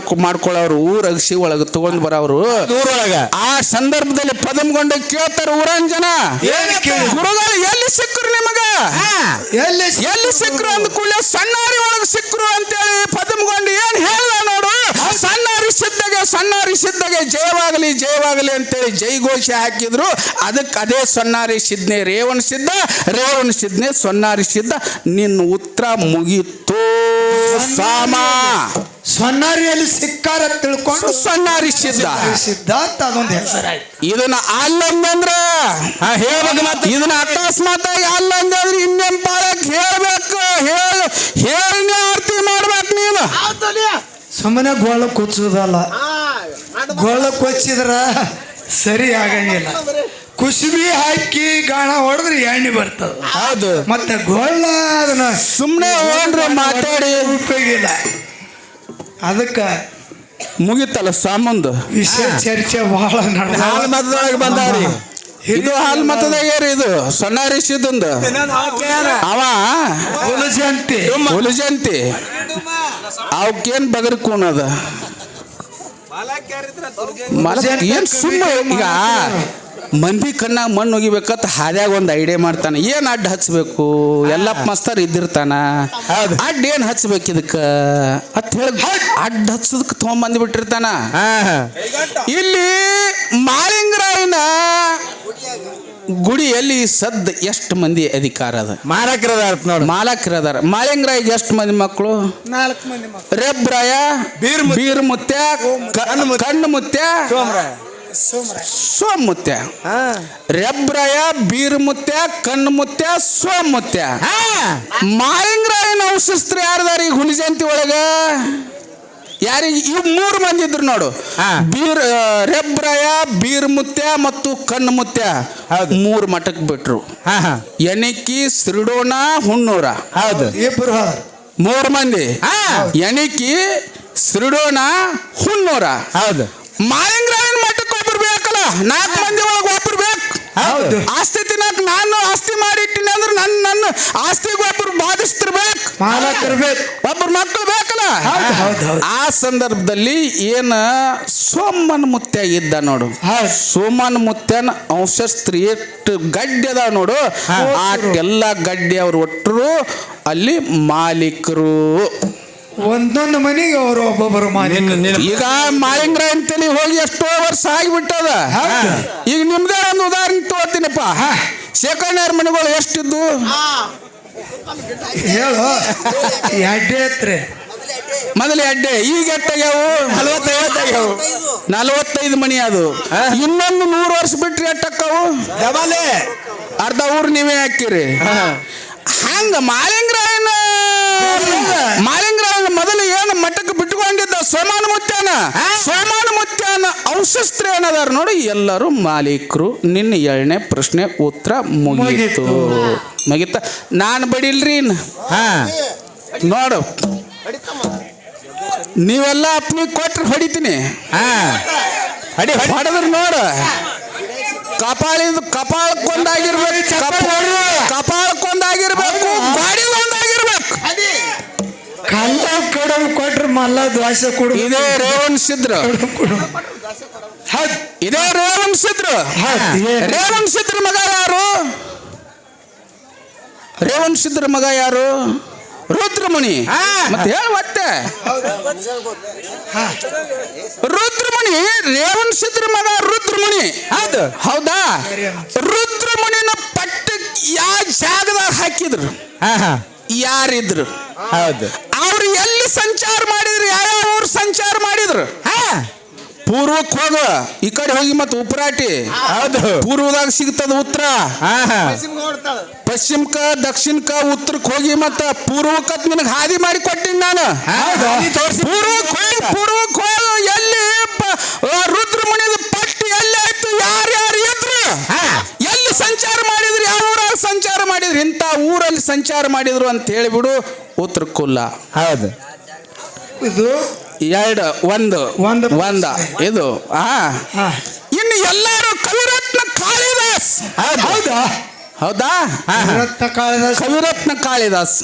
ಮಾಡ್ಕೊಳ್ಳೋರು. ಊರಗಿಸಿ ಒಳಗೆ ತಗೊಂಡ್ ಬರೋರು. ಆ ಸಂದರ್ಭದಲ್ಲಿ ಪದಮಗೊಂಡ ಕೇಳ್ತಾರ ಊರಾನ್ ಜನ, ಗುರುಗಳು ಎಲ್ಲಿ ಸಿಕ್ಕರು ನಿಮಗ? ಎಲ್ಲಿ ಸಿಕ್ಕರು ಅಂದ ಕೂಡಲೇ ಸಣ್ಣಾರಿ ಒಳಗೆ ಸಿಕ್ಕರು ಅಂತೇಳಿ ಪದಮಗೊಂಡ ಏನ್ ಹೇಳ ನೋಡು. ಸಣ್ಣಾರಿ ಸಿದ್ಧಗೆ ಸಣ್ಣಾರಿ ಸಿದ್ಧಗೆ ಜಯವಾಗಲಿ ಜಯವಾಗಲಿ ಅಂತೇಳಿ ಜೈಘೋಷ ಹಾಕಿದ್ರು. ಅದಕ್ಕೆ ಅದೇ ಸೊನ್ನಾರಿ ಸಿದ್ಧನೆ ರೇವಣ ಸಿದ್ಧನೆ ಸೊನ್ನಾರಿ ಸಿದ್ಧ. ನಿನ್ನ ಉತ್ತರ ಮುಗೀತು ಸಾಮ. ಸೊನ್ನಾರಿಯಲ್ಲಿ ಸಿಕ್ಕಾರ ತಿಳ್ಕೊಂಡು ಸೊನ್ನಾರಿ ಸಿದ್ಧಾರ್ಥ ಅದೊಂದು ಹೆಸರಾಯ್ತು. ಇದನ್ನ ಅಲ್ಲಂದ್ರ ಇದನ್ನ ಅಕಸ್ಮಾತಾಗಿ ಅಲ್ಲಂದ್ರೆ ಇನ್ನೇನ್ ಪಾಳಕ್ ಹೇಳ್ಬೇಕು. ಹೇಳನೆ ಆರ್ತಿ ಮಾಡ್ಬೇಕು ನೀನು. ಸುಮ್ಮನೆ ಗೋಳಕ್ಕೆ ಕೊಚ್ಚೋದಲ್ಲ. ಗೋಳಕ್ಕೆ ಕೊಚ್ಚಿದ್ರ ಸರಿ ಆಗಂಗಿಲ್ಲ. ಕುಸುಬಿ ಹಾಕಿ ಗಾಣ ಹೊಡೆದ್ರೆ ಎಣ್ಣೆ ಬರ್ತದ. ಹೌದು. ಮತ್ತೆ ಗೋಳ ಅದನ್ನ ಸುಮ್ಮನೆ ಏನ್ರ ಮಾತಾಡಿ ಉಪಯೋಗಿಲ್ಲ. ಅದಕ್ಕೆ ಮುಗಿತಲ್ಲ ಸಾಮಂದು ವಿಷಯ ಚರ್ಚೆ ಬಹಳ ಹಾಲು ಮತದೊಳಗೆ ಬಂದಾರಿ. ಇದು ಹಾಲ್ ಮತದಾಗ ಇದು ಸೊನ್ನಾರಿ ಸಿದ್ಧಂದು ಅವ ಹುಲಜಂತಿ ಅವಕ್ಕೇನ್ ಬಗರ್ ಕೂನದ ಏನ್ ಸುಮ್ಮ. ಈಗ ಮಂದಿ ಕಣ್ಣಾಗ ಮಣ್ಣು ಒಗಿಬೇಕಂತ ಹಾದ್ಯಾಗ ಒಂದು ಐಡಿಯಾ ಮಾಡ್ತಾನೆ. ಏನ್ ಅಡ್ಡ ಹಚ್ಬೇಕು ಎಲ್ಲಪ್ಪ ಮಸ್ತರ್ ಇದ್ದಿರ್ತಾನ. ಅಡ್ಡ ಏನ್ ಹಚ್ಬೇಕು ಇದಕ್ಕ ಅಂತ ಹೇಳಿ ಅಡ್ಡ ಹಚ್ಚದಕ್ಕೆ ತೊಗೊಂಬಂದ್ ಬಿಟ್ಟಿರ್ತಾನ. ಇಲ್ಲಿ ಮಾಳಿಂಗರಾಯನ ಗುಡಿಯಲ್ಲಿ ಸದ್ ಎಷ್ಟು ಮಂದಿ ಅಧಿಕಾರ ಅದ? ಮಾಲಕರದಾರ. ಮಾಳಿಂಗರಾಯಿಗೆ ಎಷ್ಟು ಮಂದಿ ಮಕ್ಕಳು? 4 ಮಂದಿ ಮಕ್ಕಳು. ರೆಬ್ರಾಯ, ಬೀರ್ ಮುತ್ಯ, ಕಣ್ಣು ಮುತ್ಯ, ಸೋಮುತ್ಯ. ರೆಬ್ರಾಯ, ಬೀರ್ ಮುತ್ಯ, ಕಣ್ಣು ಮುತ್ಯ, ಸೋಮುತ್ಯ. ಮಾಳಿಂಗರಾಯನ ವಂಶಸ್ಥರು ಯಾರದಾರ ಈಗ ಹುಲಿಜಂತಿ ಒಳಗ? ಯಾರಿಗೆ? ಇವ್ 3 ಮಂದಿ ಇದ್ರು ನೋಡು. ರೆಬ್ರಾಯ, ಬೀರ್ ಮುತ್ಯ ಮತ್ತು ಕಣ್ಣು ಮುತ್ಯ 3 ಮಠಕ್ಕೆ ಬಿಟ್ರು. ಎಣಿಕಿ, ಸಿರಿಡೋಣ, ಹುಣ್ಣೂರ. ಹೌದು. 3 ಮಂದಿ. ಎಣಿಕಿ, ಸಿರಿಡೋಣ, ಹುಣ್ಣೂರ. ಹೌದು. ಮಾಳಿಂಗರಾಯನ ಮಠಕ್ಕೆ ಒಬ್ರು ಬೇಕಲ್ಲ. 4 ಮಂದಿ ಒಳಗೆ ಒಬ್ರು ಬೇಕು. ಹೌದು. ಆಸ್ತಿ ತಿನ್ನಕ್ ನಾನು ಆಸ್ತಿ ಮಾಡಿಟ್ಟಿನಿ ಅಂದ್ರೆ ನನ್ನ ಆಸ್ತಿಗೆ ಒಬ್ರು ಬಾಧಿಸ್ತಿರ್ಬೇಕು. ಒಬ್ರು ಮಕ್ಕಳು ಬೇಕಲ್ಲ. ಆ ಸಂದರ್ಭದಲ್ಲಿ ಏನ ಸೋಮನ್ ಮುತ್ಯ ಇದ್ದ ನೋಡು. ಸೋಮನ್ ಮುತ್ಯನ ವಂಶಸ್ಥರು ಎಷ್ಟು ಗಡ್ಡೆ ಅದಾವ ನೋಡು. ಆಟೆಲ್ಲ ಗಡ್ಡೆ ಅವ್ರು ಒಟ್ಟರು ಅಲ್ಲಿ ಮಾಲೀಕರು. ಒಂದೊಂದು ಮನೆಗೆ ಅವರು ಒಬ್ಬೊಬ್ಬರು ಈಗ ಮಾಳಿಂಗರಾಯ ಅಂತೇಳಿ ಹೋಗಿ ಎಷ್ಟೋ ವರ್ಷ ಆಗಿಬಿಟ್ಟದ. ಈಗ ನಿಮ್ದೇ ಒಂದು ಉದಾಹರಣೆ ತಗೋತೀನಪ್ಪ. ಶೇಖಣ್ಣವ್ರ ಮನೆಗಳು ಎಷ್ಟಿದ್ದು ಹೇಳು. ಎಡ್ಡೆ ಹತ್ರಿ ಮೊದಲು ಎಡ್ಡೆ. ಈಗ ಎಟ್ಟಾಗ್ಯಾವು? 45 ಮನಿ ಅದು. ಇನ್ನೊಂದು 100 ವರ್ಷ ಬಿಟ್ರಿ ಎಟ್ಟಕ್ಕವು? ಅರ್ಧ ಊರು ನೀವೇ ಹಾಕಿರಿ. ಹಂಗ ಮಾಳಿಂಗರಾಯನ ಮೊದಲು ಏನು ಮಠಕ್ಕೆ ಬಿಟ್ಟುಕೊಂಡಿದ್ದ ಸೋಮಾನ ಮುತ್ಯನ ವಂಶಸ್ಥರು ಏನದಾರ ನೋಡಿ ಎಲ್ಲರೂ ಮಾಲೀಕರು. ನಿನ್ನ 2ನೇ ಪ್ರಶ್ನೆ ಉತ್ತರ ಮುಗೀತು. ನಾನು ಬಡಿಲ್ರಿ ನೋಡು. ನೀವೆಲ್ಲ ಅಪ್ನಿ ಕೊಟ್ರೆ ಹೊಡಿತೀನಿ. ಹೊಡೆದ್ರೆ ನೋಡು ಕಪಾಳಕ್ಕೊಂದಾಗಿರ್ಬೇಕು, ಕಪಾಳಕ್ಕೊಂದಾಗಿರ್ಬೇಕು, ಗಾಡಿಗೊಂದಾಗಿರ್ಬೇಕು. ಕಲ್ಲ ಕೊಡವು ಕೊಟ್ರೆ ಮಲ್ಲ ದ್ವಾಸ ಕೊಡು. ಇದೇ ರೇವಣ ಸಿದ್ರು. ಇದೇ ರೇವಣ ಸಿದ್ರು. ರೇವಣ ಸಿದ್ರ ಮಗ ಯಾರು? ರೇವಣ ಸಿದ್ರ ಮಗ ಯಾರು? ರುದ್ರಮುನಿ. ಮತ್ತೆ ಹೇಳ ಮತ್ತೆ ರುದ್ರಮುನಿ. ರೇವಣ ಸಿದ್ರ ಮಗ ರುದ್ರಮುನಿ. ಹೌದಾ? ರುದ್ರಮುನಿನ ಪಟ್ಟಕ್ಕೆ ಯಾವ ಜಾಗದಾಗ ಹಾಕಿದ್ರು? ಯಾರಿದ್ರು? ಹೌದು. ಅವ್ರು ಎಲ್ಲಿ ಸಂಚಾರ ಮಾಡಿದ್ರು? ಯಾವ ಊರು ಸಂಚಾರ ಮಾಡಿದ್ರು? ಪೂರ್ವಕ್ಕೆ ಹೋಗ, ಈ ಕಡೆ ಹೋಗಿ ಮತ್ತೆ ಉಪರಾಟಿ. ಹೌದು. ಪೂರ್ವದಾಗ ಸಿಗ್ತದ ಉತ್ತರ. ಪಶ್ಚಿಮಕ್ಕ, ದಕ್ಷಿಣಕ್ಕ, ಉತ್ತರಕ್ಕೆ ಹೋಗಿ ಮತ್ತ ಪೂರ್ವಕ್ಕ ನಿನಗೆ ಹಾದಿ ಮಾಡಿ ಕೊಟ್ಟಿನಿ ನಾನು. ಪೂರ್ವಕ್ಕೆ ಹೋಗಿ ಎಲ್ಲಿ ರುದ್ರಮುನಿದ ಪಟ್ಟಿ ಎಲ್ಲಿ ಆಯ್ತು? ಯಾರ್ಯಾರು ಇದ್ರು? ಎಲ್ಲಿ ಸಂಚಾರ ಮಾಡಿದ್ರು? ಯಾವ ಊರಾಗ ಸಂಚಾರ ಮಾಡಿದ್ರು? ಇಂಥ ಊರಲ್ಲಿ ಸಂಚಾರ ಮಾಡಿದ್ರು ಅಂತ ಹೇಳಿಬಿಡು. ಉತ್ತರ ಕುಲ್ಲ. ಹೌದು. ಇದು 2 1 ಇದು. ಇನ್ನು ಎಲ್ಲರೂ ಕವಿರತ್ನ ಕಾಳಿದಾಸ್. ಹೌದಾ? ಹೌದಾ? ಕವಿರತ್ನ ಕಾಳಿದಾಸ್.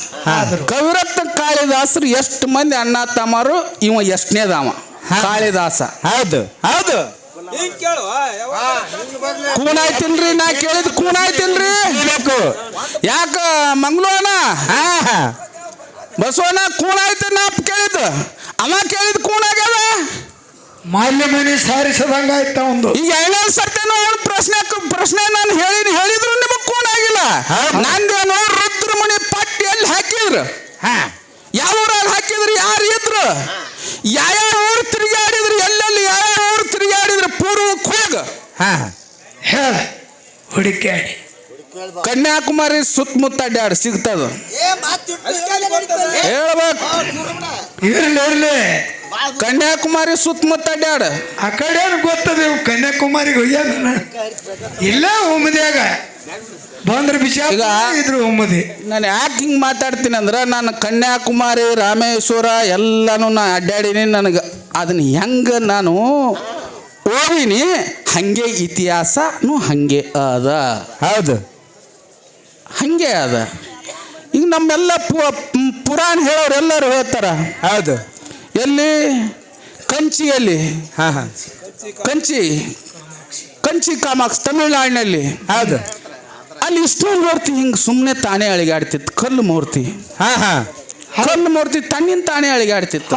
ಕವಿರತ್ನ ಕಾಳಿದಾಸರು ಎಷ್ಟು ಮಂದಿ ಅಣ್ಣ ತಮ್ಮರು? ಇವ ಎಷ್ಟನೇದವ? ಕಾಳಿದಾಸ. ಹೌದು. ಹೌದು. ಕೂನಾಯ್ತಿಲ್ರಿ? ನಾ ಕೇಳಿದ್ ಕೂನಾಯ್ತಿಲ್ರಿ? ಯಾಕ ಮಂಗಳೋಣ ಬಸವಣ್ಣ ಕೂಣಾಯ್ತು? ನಾ ಕೇಳಿದ್ದು ಅವ ಕೇಳಿದ್ ಕೂಣಾಗ್ಯಾವ. ಮಾಲ್ಯ ಮನೆ ಸಾರಿಸದಂಗ ಆಯ್ತ ಒಂದು. ಈಗ ಎರಡನೇ ಸರ್ತಿನೂ ಅವ್ನ ಪ್ರಶ್ನೆ ನಾನು ಹೇಳಿದ್ರು ನಿಮಗ್ ಕೂಡಾಗಿಲ್ಲ. ನಂದೇನು ರುದ್ರಮುನಿ ಪಟ್ಟಿ ಎಲ್ಲಿ ಹಾಕಿದ್ರು, ಯಾವ ಊರಾಗ ಹಾಕಿದ್ರು, ಯಾರು ಇದ್ರು, ಯಾವ್ಯಾವ ಊರು ತಿರುಗಾಡಿದ್ರು, ಎಲ್ಲೆಲ್ಲಿ ಯಾವ್ಯಾವ ಊರು ತಿರುಗಾಡಿದ್ರು, ಪೂರ್ವಕ್ಕೆ ಹೋಗ ಹೇಳ ಹುಡುಕಾಡಿ. ಕನ್ಯಾಕುಮಾರಿ ಸುತ್ತಮುತ್ತ ಅಡ್ಡಾಡ್ ಸಿಗ್ತದ ಹೇಳ್ಬೇಕು. ಇರ್ಲಿ ಕನ್ಯಾಕುಮಾರಿ ಸುತ್ತಮುತ್ತ ಅಡ್ಡಾಡ. ಆ ಕಡೆ ಗೊತ್ತದ ಕನ್ಯಾಕುಮಾರಿಗೆ ಹೋಗ್ಯಾನ ಇಲ್ಲ ಉಮ್ಮದಿಯಾಗ ಬಂದ್ರ ಬಿಜಾಪುರ ಇದ್ರು ಉಮ್ಮದಿ. ನಾನು ಯಾಕೆ ಹಿಂಗೆ ಮಾತಾಡ್ತೀನಿ ಅಂದ್ರೆ ನಾನು ಕನ್ಯಾಕುಮಾರಿ ರಾಮೇಶ್ವರ ಎಲ್ಲನೂ ನಾ ಅಡ್ಡಾಡೀನಿ. ನನಗೆ ಅದನ್ನ ಹೆಂಗೆ ನಾನು ಓದಿನಿ ಹಂಗೆ ಇತಿಹಾಸನೂ ಹಂಗೆ ಅದ. ಹೌದು, ಹಂಗೆ ಅದ. ಈಗ ನಮ್ಮೆಲ್ಲ ಪುರಾಣ ಹೇಳೋರು ಎಲ್ಲರೂ ಹೇಳ್ತಾರ. ಹೌದು. ಎಲ್ಲಿ ಕಂಚಿಯಲ್ಲಿ ಕಂಚಿ ಕಾಮಾಕ್ಷಿ ತಮಿಳುನಾಡಿನಲ್ಲಿ. ಹೌದು. ಅಲ್ಲಿ ಇಷ್ಟೊಂದು ಮೂರ್ತಿ ಹಿಂಗೆ ಸುಮ್ಮನೆ ತಾನೇ ಅಳಿಗಾಡ್ತಿತ್ತು. ಕಲ್ಲು ಮೂರ್ತಿ ತನ್ನಿಂದ ತಾನೇ ಅಳಿಗಾಡ್ತಿತ್ತು.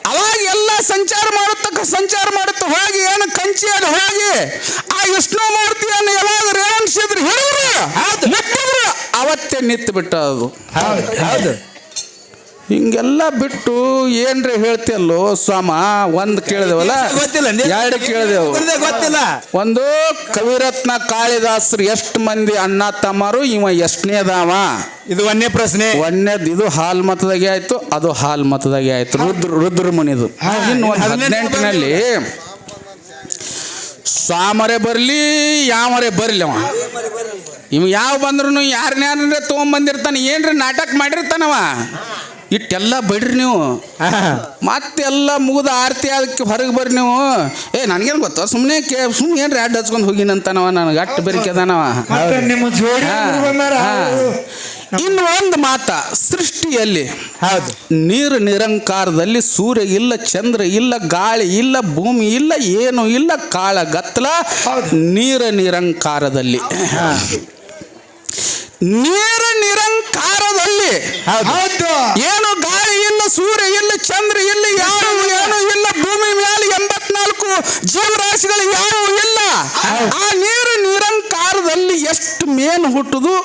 ಅವಾಗ ಎಲ್ಲ ಸಂಚಾರ ಮಾಡುತ್ತ ಹೋಗಿ ಏನು ಕಂಚಿಯಲ್ಲಿ ಹೋಗಿ ಆ ವಿಷ್ಣು ಮೂರ್ತಿಯನ್ನು ಯಾವಾಗ ರೇಣಿಸಿದ್ರು ಹಿಡಿದ್ರು ಅವತ್ತೇ ನಿಂತು ಬಿಟ್ಟ ಅದು. ಹೌದು. ಹಿಂಗೆಲ್ಲ ಬಿಟ್ಟು ಏನ್ರಿ ಹೇಳ್ತಿಯಲ್ಲೋ ಸ್ವಾಮ. ಒಂದು ಕೇಳಿದೆವಲ್ಲ, ಎರಡು ಕೇಳಿದೆವು. ಗೊತ್ತಿಲ್ಲ. ಒಂದು ಕವಿರತ್ನ ಕಾಳಿದಾಸರು ಎಷ್ಟು ಮಂದಿ ಅಣ್ಣ ತಮ್ಮರು, ಇವ ಎಷ್ಟನೇದಾವ? ಇದು ಒಂದೇ ಪ್ರಶ್ನೆ. ಒಂದೇದು ಇದು ಹಾಲ್ ಮತದಾಗೆ ಆಯ್ತು, ಅದು ಹಾಲ್ ಮತದಾಗೆ ಆಯ್ತು. ರುದ್ರಮುನಿದು. ಇನ್ನು 18ನಲ್ಲಿ ಸ್ವಾಮರೇ ಬರಲಿ ಯಾವರೇ ಬರಲಿ, ಅವ ಇವ ಯಾವ ಬಂದ್ರು ಯಾರನ್ಯಾರನ್ರೆ ತೊಗೊಂಬಂದಿರ್ತಾನೆ, ಏನ್ರಿ ನಾಟಕ ಮಾಡಿರ್ತಾನವ. ಇಟ್ಟೆಲ್ಲ ಬಿಡ್ರಿ ನೀವು, ಮತ್ತೆಲ್ಲ ಮುಗಿದ ಆರತಿ ಅದಕ್ಕೆ ಹೊರಗೆ ಬರ್ರಿ ನೀವು. ನನಗೇನು ಗೊತ್ತ, ಸುಮ್ಮನೆ ಏನ್ರಿ ಅಡ್ಡ ಹಚ್ಕೊಂಡು ಹೋಗಿನಂತಾನವ, ನನಗೆ ಅಟ್ಟು ಬೆರಿಕೆದಾನವ. ಇನ್ನು ಒಂದು ಮಾತ, ಸೃಷ್ಟಿಯಲ್ಲಿ ಹೌದು ನೀರು ನಿರಂಕಾರದಲ್ಲಿ ಸೂರ್ಯ ಇಲ್ಲ, ಚಂದ್ರ ಇಲ್ಲ, ಗಾಳಿ ಇಲ್ಲ, ಭೂಮಿ ಇಲ್ಲ, ಏನು ಇಲ್ಲ, ಕಾಳ ಗತ್ತಲ ನೀರ ನಿರಂಕಾರದಲ್ಲಿ. ನೀರ ನಿರಂಕಾರದಲ್ಲಿ ಏನು ಗಾಳಿ ಇಲ್ಲ, ಸೂರ್ಯ ಇಲ್ಲ, ಚಂದ್ರ ಇಲ್ಲ, ಯಾವ ಏನು ಇಲ್ಲ, ಭೂಮಿ ಮೇಲೆ 84 ಜೀವರಾಶಿಗಳು ಯಾವ ಇಲ್ಲ. ಆ ನೀರು ನಿರಂಕಾರದಲ್ಲಿ ಎಷ್ಟು ಮೇನ್ ಹುಟ್ಟುದು,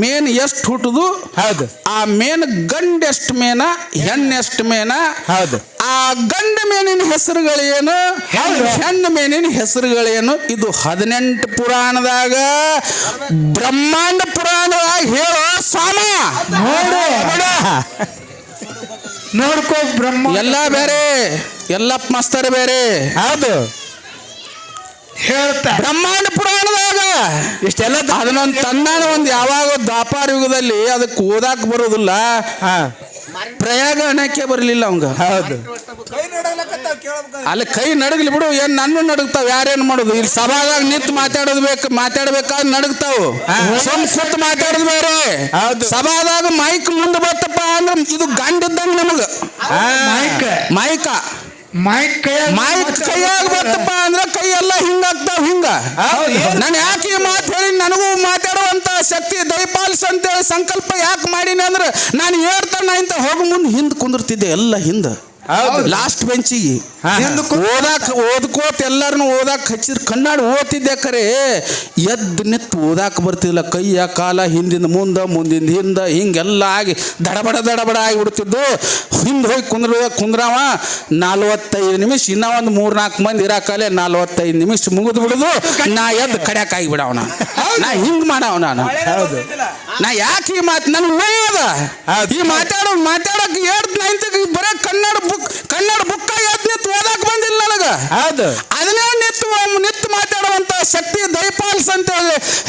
ಮೇನ್ ಎಷ್ಟು ಹುಟ್ಟುದು. ಹೌದು. ಆ ಮೇನ್ ಗಂಡ ಎಷ್ಟು ಮೇನ, ಹೆಣ್ಣು ಎಷ್ಟು ಮೇನ. ಹೌದು. ಆ ಗಂಡ ಮೇನಿನ ಹೆಸರುಗಳೇನು, ಹೆಣ್ಣು ಮೇನಿನ ಹೆಸರುಗಳೇನು, ಇದು 18 ಪುರಾಣದಾಗ ಬ್ರಹ್ಮಾಂಡ ಪುರಾಣದಾಗ ಹೇಳೋ ಸ್ವಾಮ. ನೋಡ್ಕೋ ಬ್ರಹ್ಮ ಎಲ್ಲ ಬೇರೆ, ಎಲ್ಲಪ್ಪ ಮಾಸ್ತರ್ ಬೇರೆ. ಹೌದು. ಹೇಳ್ತಾ ಬ್ರಹ್ಮಾಂಡ ಪುರಾಣದಾಗ ಇಷ್ಟೆಲ್ಲ ಅದನ್ನೊಂದು ತಂದಾನ. ಒಂದು ಯಾವಾಗ ದ್ವಾಪಾರ ಯುಗದಲ್ಲಿ ಅದಕ್ಕೆ ಓದಾಕ್ ಬರೋದಿಲ್ಲ, ಪ್ರಯಾಗ ಅನ್ನಕ್ಕೆ ಬರಲಿಲ್ಲ ಅವಂಗ. ಹೌದು. ಅಲ್ಲಿ ಕೈ ನಡಗ್ಲಿ ಬಿಡು, ಏನ್ ನನ್ನ ನಡಗ್ತಾವ, ಯಾರೇನ್ ಮಾಡೋದು. ಇಲ್ಲಿ ಸಭಾದಾಗ ನಿಂತು ಮಾತಾಡಬೇಕಾದ್ರೆ ನಡಗ್ತಾವು, ಸುತ್ತ ಮಾತಾಡೋದು ಬೇರೆ. ಸಭಾದಾಗ ಮೈಕ್ ಮುಂದೆ ಬರ್ತಪ್ಪ ಅಂದ್ರೆ ಇದು ಗಂಡಿದ್ದಂಗ ನಮಗ. ಮೈಕ್ ಕೈಯಾಗ ಬರ್ತಪ್ಪ ಅಂದ್ರೆ ಕೈ ಎಲ್ಲ ಹಿಂಗಾಗ್ತಾವ. ಹಿಂಗ ನಾನು ಯಾಕೆ ಈ ಮಾತು ಹೇಳಿ, ನನಗೂ ಮಾತಾಡುವಂತ ಶಕ್ತಿ ದಯಪಾಲಿಸ ಅಂತೇಳಿ ಸಂಕಲ್ಪ ಯಾಕೆ ಮಾಡೀನಿ ಅಂದ್ರೆ, ನಾನು ಹೇಳ್ತಾನ ಇಂತ ಹೋಗ ಮುಂದೆ ಹಿಂದ್ ಕುಂದಿರ್ತಿದ್ದೆ, ಎಲ್ಲ ಹಿಂದ ಲಾಸ್ಟ್ ಬೆಂಚಿಗೆ ಓದ್ಕೋತ ಎಲ್ಲರನ್ನು ಓದಾಕ ಹಚ್ಚಿದ್ರು. ಕನ್ನಡ ಓದ್ತಿದ್ದೆ ಖರೆ ಎದ್ದು ನಿತ್ತು ಓದಾಕ ಬರ್ತಿದ್ದಿಲ್ಲ. ಕೈಯ ಕಾಲ ಹಿಂದಿಂದ ಮುಂದಿಂದ ಹಿಂದ ಹಿಂಗೆಲ್ಲ ಆಗಿ ದಡಬಡ ಆಗಿಬಿಡ್ತಿದ್ದು. ಹಿಂದೆ ಹೋಗಿ ಕುಂದ್ರವ 45 ನಿಮಿಷ, ಇನ್ನ ಒಂದು 3-4 ಮಂದಿ ಇರಾಕಲೆ 45 ನಿಮಿಷ ಮುಗಿದು ಬಿಡುದು. ನಾ ಎದ್ದು ಕಡ್ಯಾಕ ಆಗಿಬಿಡವನ, ನಾ ಹಿಂಗ್ ಮಾಡವ. ನಾ ಯಾಕೆ ಈ ಮಾತು ನನಗೆ ನೋಯದ ಈ ಮಾತಾಡಕ್ಕೆ 8th-9th ಬರೀ ಕನ್ನಡ ಬುಕ್ಕ ನಿತ್ತು ಓದಾಕ ಬಂದಿಲ್ಲ ನನಗ. ಅದನ್ನೇ ನಿತ್ತು ಮಾತಾಡುವಂತ ಶಕ್ತಿ ದಯಪಾಲಿಸ ಅಂತ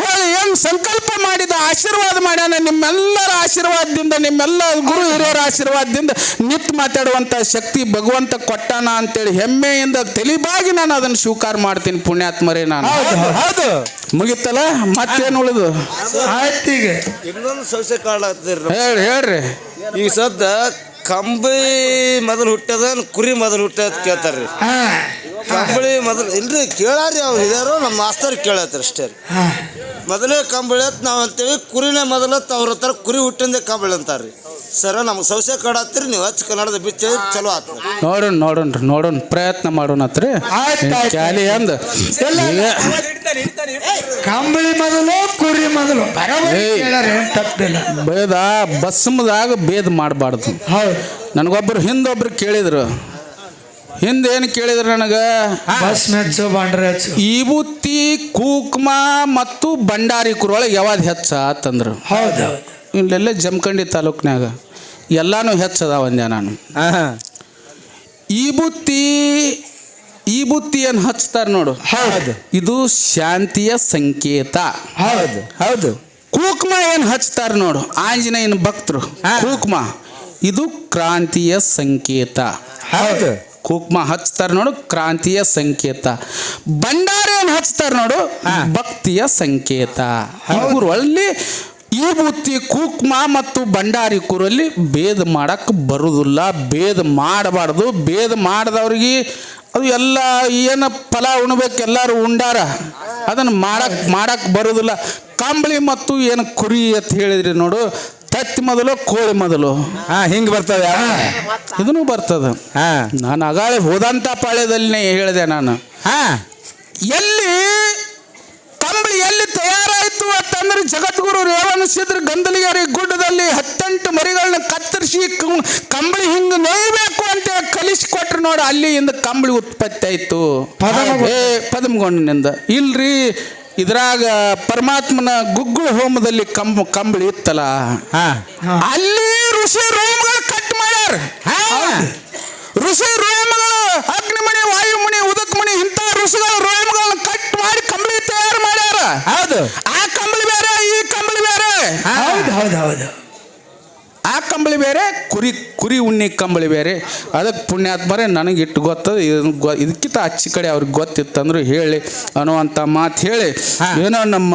ಹೇಳಿ ಏನ್ ಸಂಕಲ್ಪ ಮಾಡಿದ, ಆಶೀರ್ವಾದ ಮಾಡ್ಯಾನ. ನಿಮ್ಮೆಲ್ಲರ ಆಶೀರ್ವಾದದಿಂದ, ನಿಮ್ಮೆಲ್ಲ ಗುರು ಹಿರಿಯರ ಆಶೀರ್ವಾದದಿಂದ ನಿತ್ತು ಮಾತಾಡುವಂತ ಶಕ್ತಿ ಭಗವಂತ ಕೊಟ್ಟಾನ ಅಂತೇಳಿ ಹೆಮ್ಮೆಯಿಂದ ತಲೆಬಾಗಿ ನಾನು ಅದನ್ನು ಸ್ವೀಕಾರ ಮಾಡ್ತೀನಿ. ಪುಣ್ಯಾತ್ಮರೇ ನಾನು. ಮುಗಿತಲ್ಲ, ಮತ್ತೇನು ಉಳಿದು ಆಯ್ತೀಗ ಇನ್ನೊಂದು ಸಮಸ್ಯೆ ಕಾಡ್ಲಾಗ್ತದ್ರಿ. ಹೇಳ್ರಿ. ಈಗ ಸದ್ದ ಕಂಬಳಿ ಮೊದಲು ಹುಟ್ಟದ ಕುರಿ ಮೊದಲು ಹುಟ್ಟದ ಕೇಳ್ತಾರ್ರಿ. ಕಂಬಳಿ ಮೊದಲು ಇಲ್ರಿ ಕೇಳಾರಿ, ಅವ್ರು ಇದಾರೋ ನಮ್ಮ ಮಾಸ್ತರ್ ಕೇಳತ್ರಿ ಅಷ್ಟೇ ರೀ. ಮೊದಲೇ ಕಂಬಳಿ ಅಂತ ನಾವು ಅಂತೇವಿ, ಕುರಿನೇ ಮೊದಲತ್ತು ಅವ್ರ ಹತ್ರ ಕುರಿ ಹುಟ್ಟಿಂದೆ ಕಂಬಳಿ ಅಂತಾರ್ರಿ. ಸರ ನಮ್ಗೆ ಸೌಸೆ ಕಾಡತ್ತೀರಿ ನೀವು ಹಚ್ಚ ಕನ್ನಡದ ಬಿಚ್ಚ ಚಲೋ ಆತು ನೋಡೋಣ ಪ್ರಯತ್ನ ಮಾಡೋಣತ್ರಿ ಆಯ್ತ್. ಕ್ಯಾಲಿ ಅಂದ ಇಲ್ಲ. ಕಂಬಳಿ ಮೊದಲು ಕುರಿ ಮೊದಲು ಬರೋಬ್ಬರಿ ಏಯ್. ಕೇಳ್ಯಾರ, ಏನ್ ತಪ್ಪಿಲ್ಲ. ಬೇದ ಬಸ್ಮದಾಗ ಭೇದ ಮಾಡಬಾರ್ದು. ಹೌದು. ನನಗೊಬ್ರು ಹಿಂದೊಬ್ರು ಕೇಳಿದ್ರು, ಹಿಂದೇನು ಕೇಳಿದ್ರು ನನಗೆ, ಬಸ್ ಮೆಚ್ಚು ಬಂಡ್ರೆ ಹೆಚ್ಚು. ಈಬುತ್ತಿ ಕುಕ್ಮ ಮತ್ತು ಭಂಡಾರಿ ಕುರೊಳಗೆ ಯಾವ್ದು ಹೆಚ್ಚ ಅಂತಂದ್ರು. ಹೌದು. ಇಲ್ಲೆಲ್ಲ ಜಮಖಂಡಿ ತಾಲೂಕ್ನಾಗ ಎಲ್ಲಾನು ಹೆಚ್ಚದ ಒಂದೇ ನಾನು. ಈಬುತ್ತಿ ಏನು ಹಚ್ತಾರೆ ನೋಡು, ಹೌದು. ಇದು ಶಾಂತಿಯ ಸಂಕೇತ. ಹೌದು. ಹೌದು. ಕುಕ್ಮ ಏನು ಹಚ್ತಾರೆ ನೋಡು, ಆಂಜನೇಯನ ಭಕ್ತರು. ಕುಕ್ಮ ಇದು ಕ್ರಾಂತಿಯ ಸಂಕೇತ. ಹೌದು. ಕುಕ್ಮ ಹಚ್ತಾರೆ ನೋಡು, ಕ್ರಾಂತಿಯ ಸಂಕೇತ. ಭಂಡಾರ ಏನು ಹಚ್ತಾರೆ ನೋಡು, ಭಕ್ತಿಯ ಸಂಕೇತ. ಇವ್ರಲ್ಲಿ ಈಬುತ್ತಿ ಕುಕ್ಮ ಮತ್ತು ಭಂಡಾರಿ ಕುರಲ್ಲಿ ಭೇದ ಮಾಡಕ್ಕೆ ಬರುವುದಿಲ್ಲ, ಭೇದ ಮಾಡಬಾರ್ದು. ಭೇದ ಮಾಡಿದವ್ರಿಗೆ ಅದು ಎಲ್ಲ ಏನು ಫಲ ಉಣ್ಬೇಕು ಎಲ್ಲರೂ ಉಂಡಾರ, ಅದನ್ನು ಮಾಡಕ್ಕೆ ಬರುವುದಿಲ್ಲ. ಕಂಬಳಿ ಮತ್ತು ಏನು ಕುರಿ ಅಂತ ಹೇಳಿದ್ರಿ ನೋಡು, ತತ್ತಿ ಮೊದಲು ಕೋಳಿ ಮೊದಲು ಹಿಂಗೆ ಬರ್ತವೆ. ಇದನ್ನು ಬರ್ತದೆ. ನಾನು ಅಗಾಳೆ ಹೋದಂಥ ಪಾಳ್ಯದಲ್ಲಿ ಹೇಳಿದೆ ನಾನು, ಎಲ್ಲಿ ಕಂಬಳಿ ಎಲ್ಲಿ ತಯಾರಾಯಿತು ಅಂತಂದ್ರೆ ಜಗದ್ಗುರು ರೇವಣಸಿದ್ರ ಗಂಧಲಿಗರಿ ಗುಡ್ಡದಲ್ಲಿ 18 ಮರಿಗಳನ್ನ ಕತ್ತರಿಸಿ ಕಂಬಳಿ ಹಿಂಗೆ ನೇಯಬೇಕು ಅಂತೇಳಿ ಕಲಿಸಿಕೊಟ್ರು ನೋಡಿ, ಅಲ್ಲಿಂದ ಕಂಬಳಿ ಉತ್ಪತ್ತಿ ಆಯ್ತು. ಪದಮಗೊಂಡಿನಿಂದ ಇಲ್ರಿ, ಇದ್ರಾಗ ಪರಮಾತ್ಮನ ಗುಗ್ಗುಳ ಹೋಮದಲ್ಲಿ ಕಂಬಳಿ ಇತ್ತಲ್ಲ, ಅಲ್ಲಿ ಋಷಿ ರೋಮಗಳು ಕಟ್ ಮಾಡ್ಯಾರ. ಋಷಿ ರೋಮಗಳು ಅಗ್ನಿಮಣಿ, ವಾಯುಮಣಿ, ಉದಕಮಣಿ ಇಂಥ ಋಷಿಗಳ ರೋಮಗಳನ್ನ ಕಟ್ ಮಾಡಿ ಕಂಬಳಿ ತಯಾರು ಮಾಡ್ಯಾರ. ಹೌದು. ಆ ಕಂಬಳಿ ಬೇರೆ, ಈ ಕಂಬಳಿ ಬೇರೆ. ಹೌದು. ಹೌದು. ಹೌದು. ಆ ಕಂಬಳಿ ಬೇರೆ, ಕುರಿ ಉಣ್ಣಿ ಕಂಬಳಿ ಬೇರೆ. ಅದಕ್ಕೆ ಪುಣ್ಯಾತ್ಮರೇ ನನಗೆ ಇಟ್ಟು ಗೊತ್ತದ, ಇದಕ್ಕಿಂತ ಅಚ್ಚಿ ಕಡೆ ಅವ್ರಿಗೆ ಗೊತ್ತಿತ್ತಂದ್ರು ಹೇಳಿ ಅನ್ನುವಂಥ ಮಾತು ಹೇಳಿ ಏನೋ ನಮ್ಮ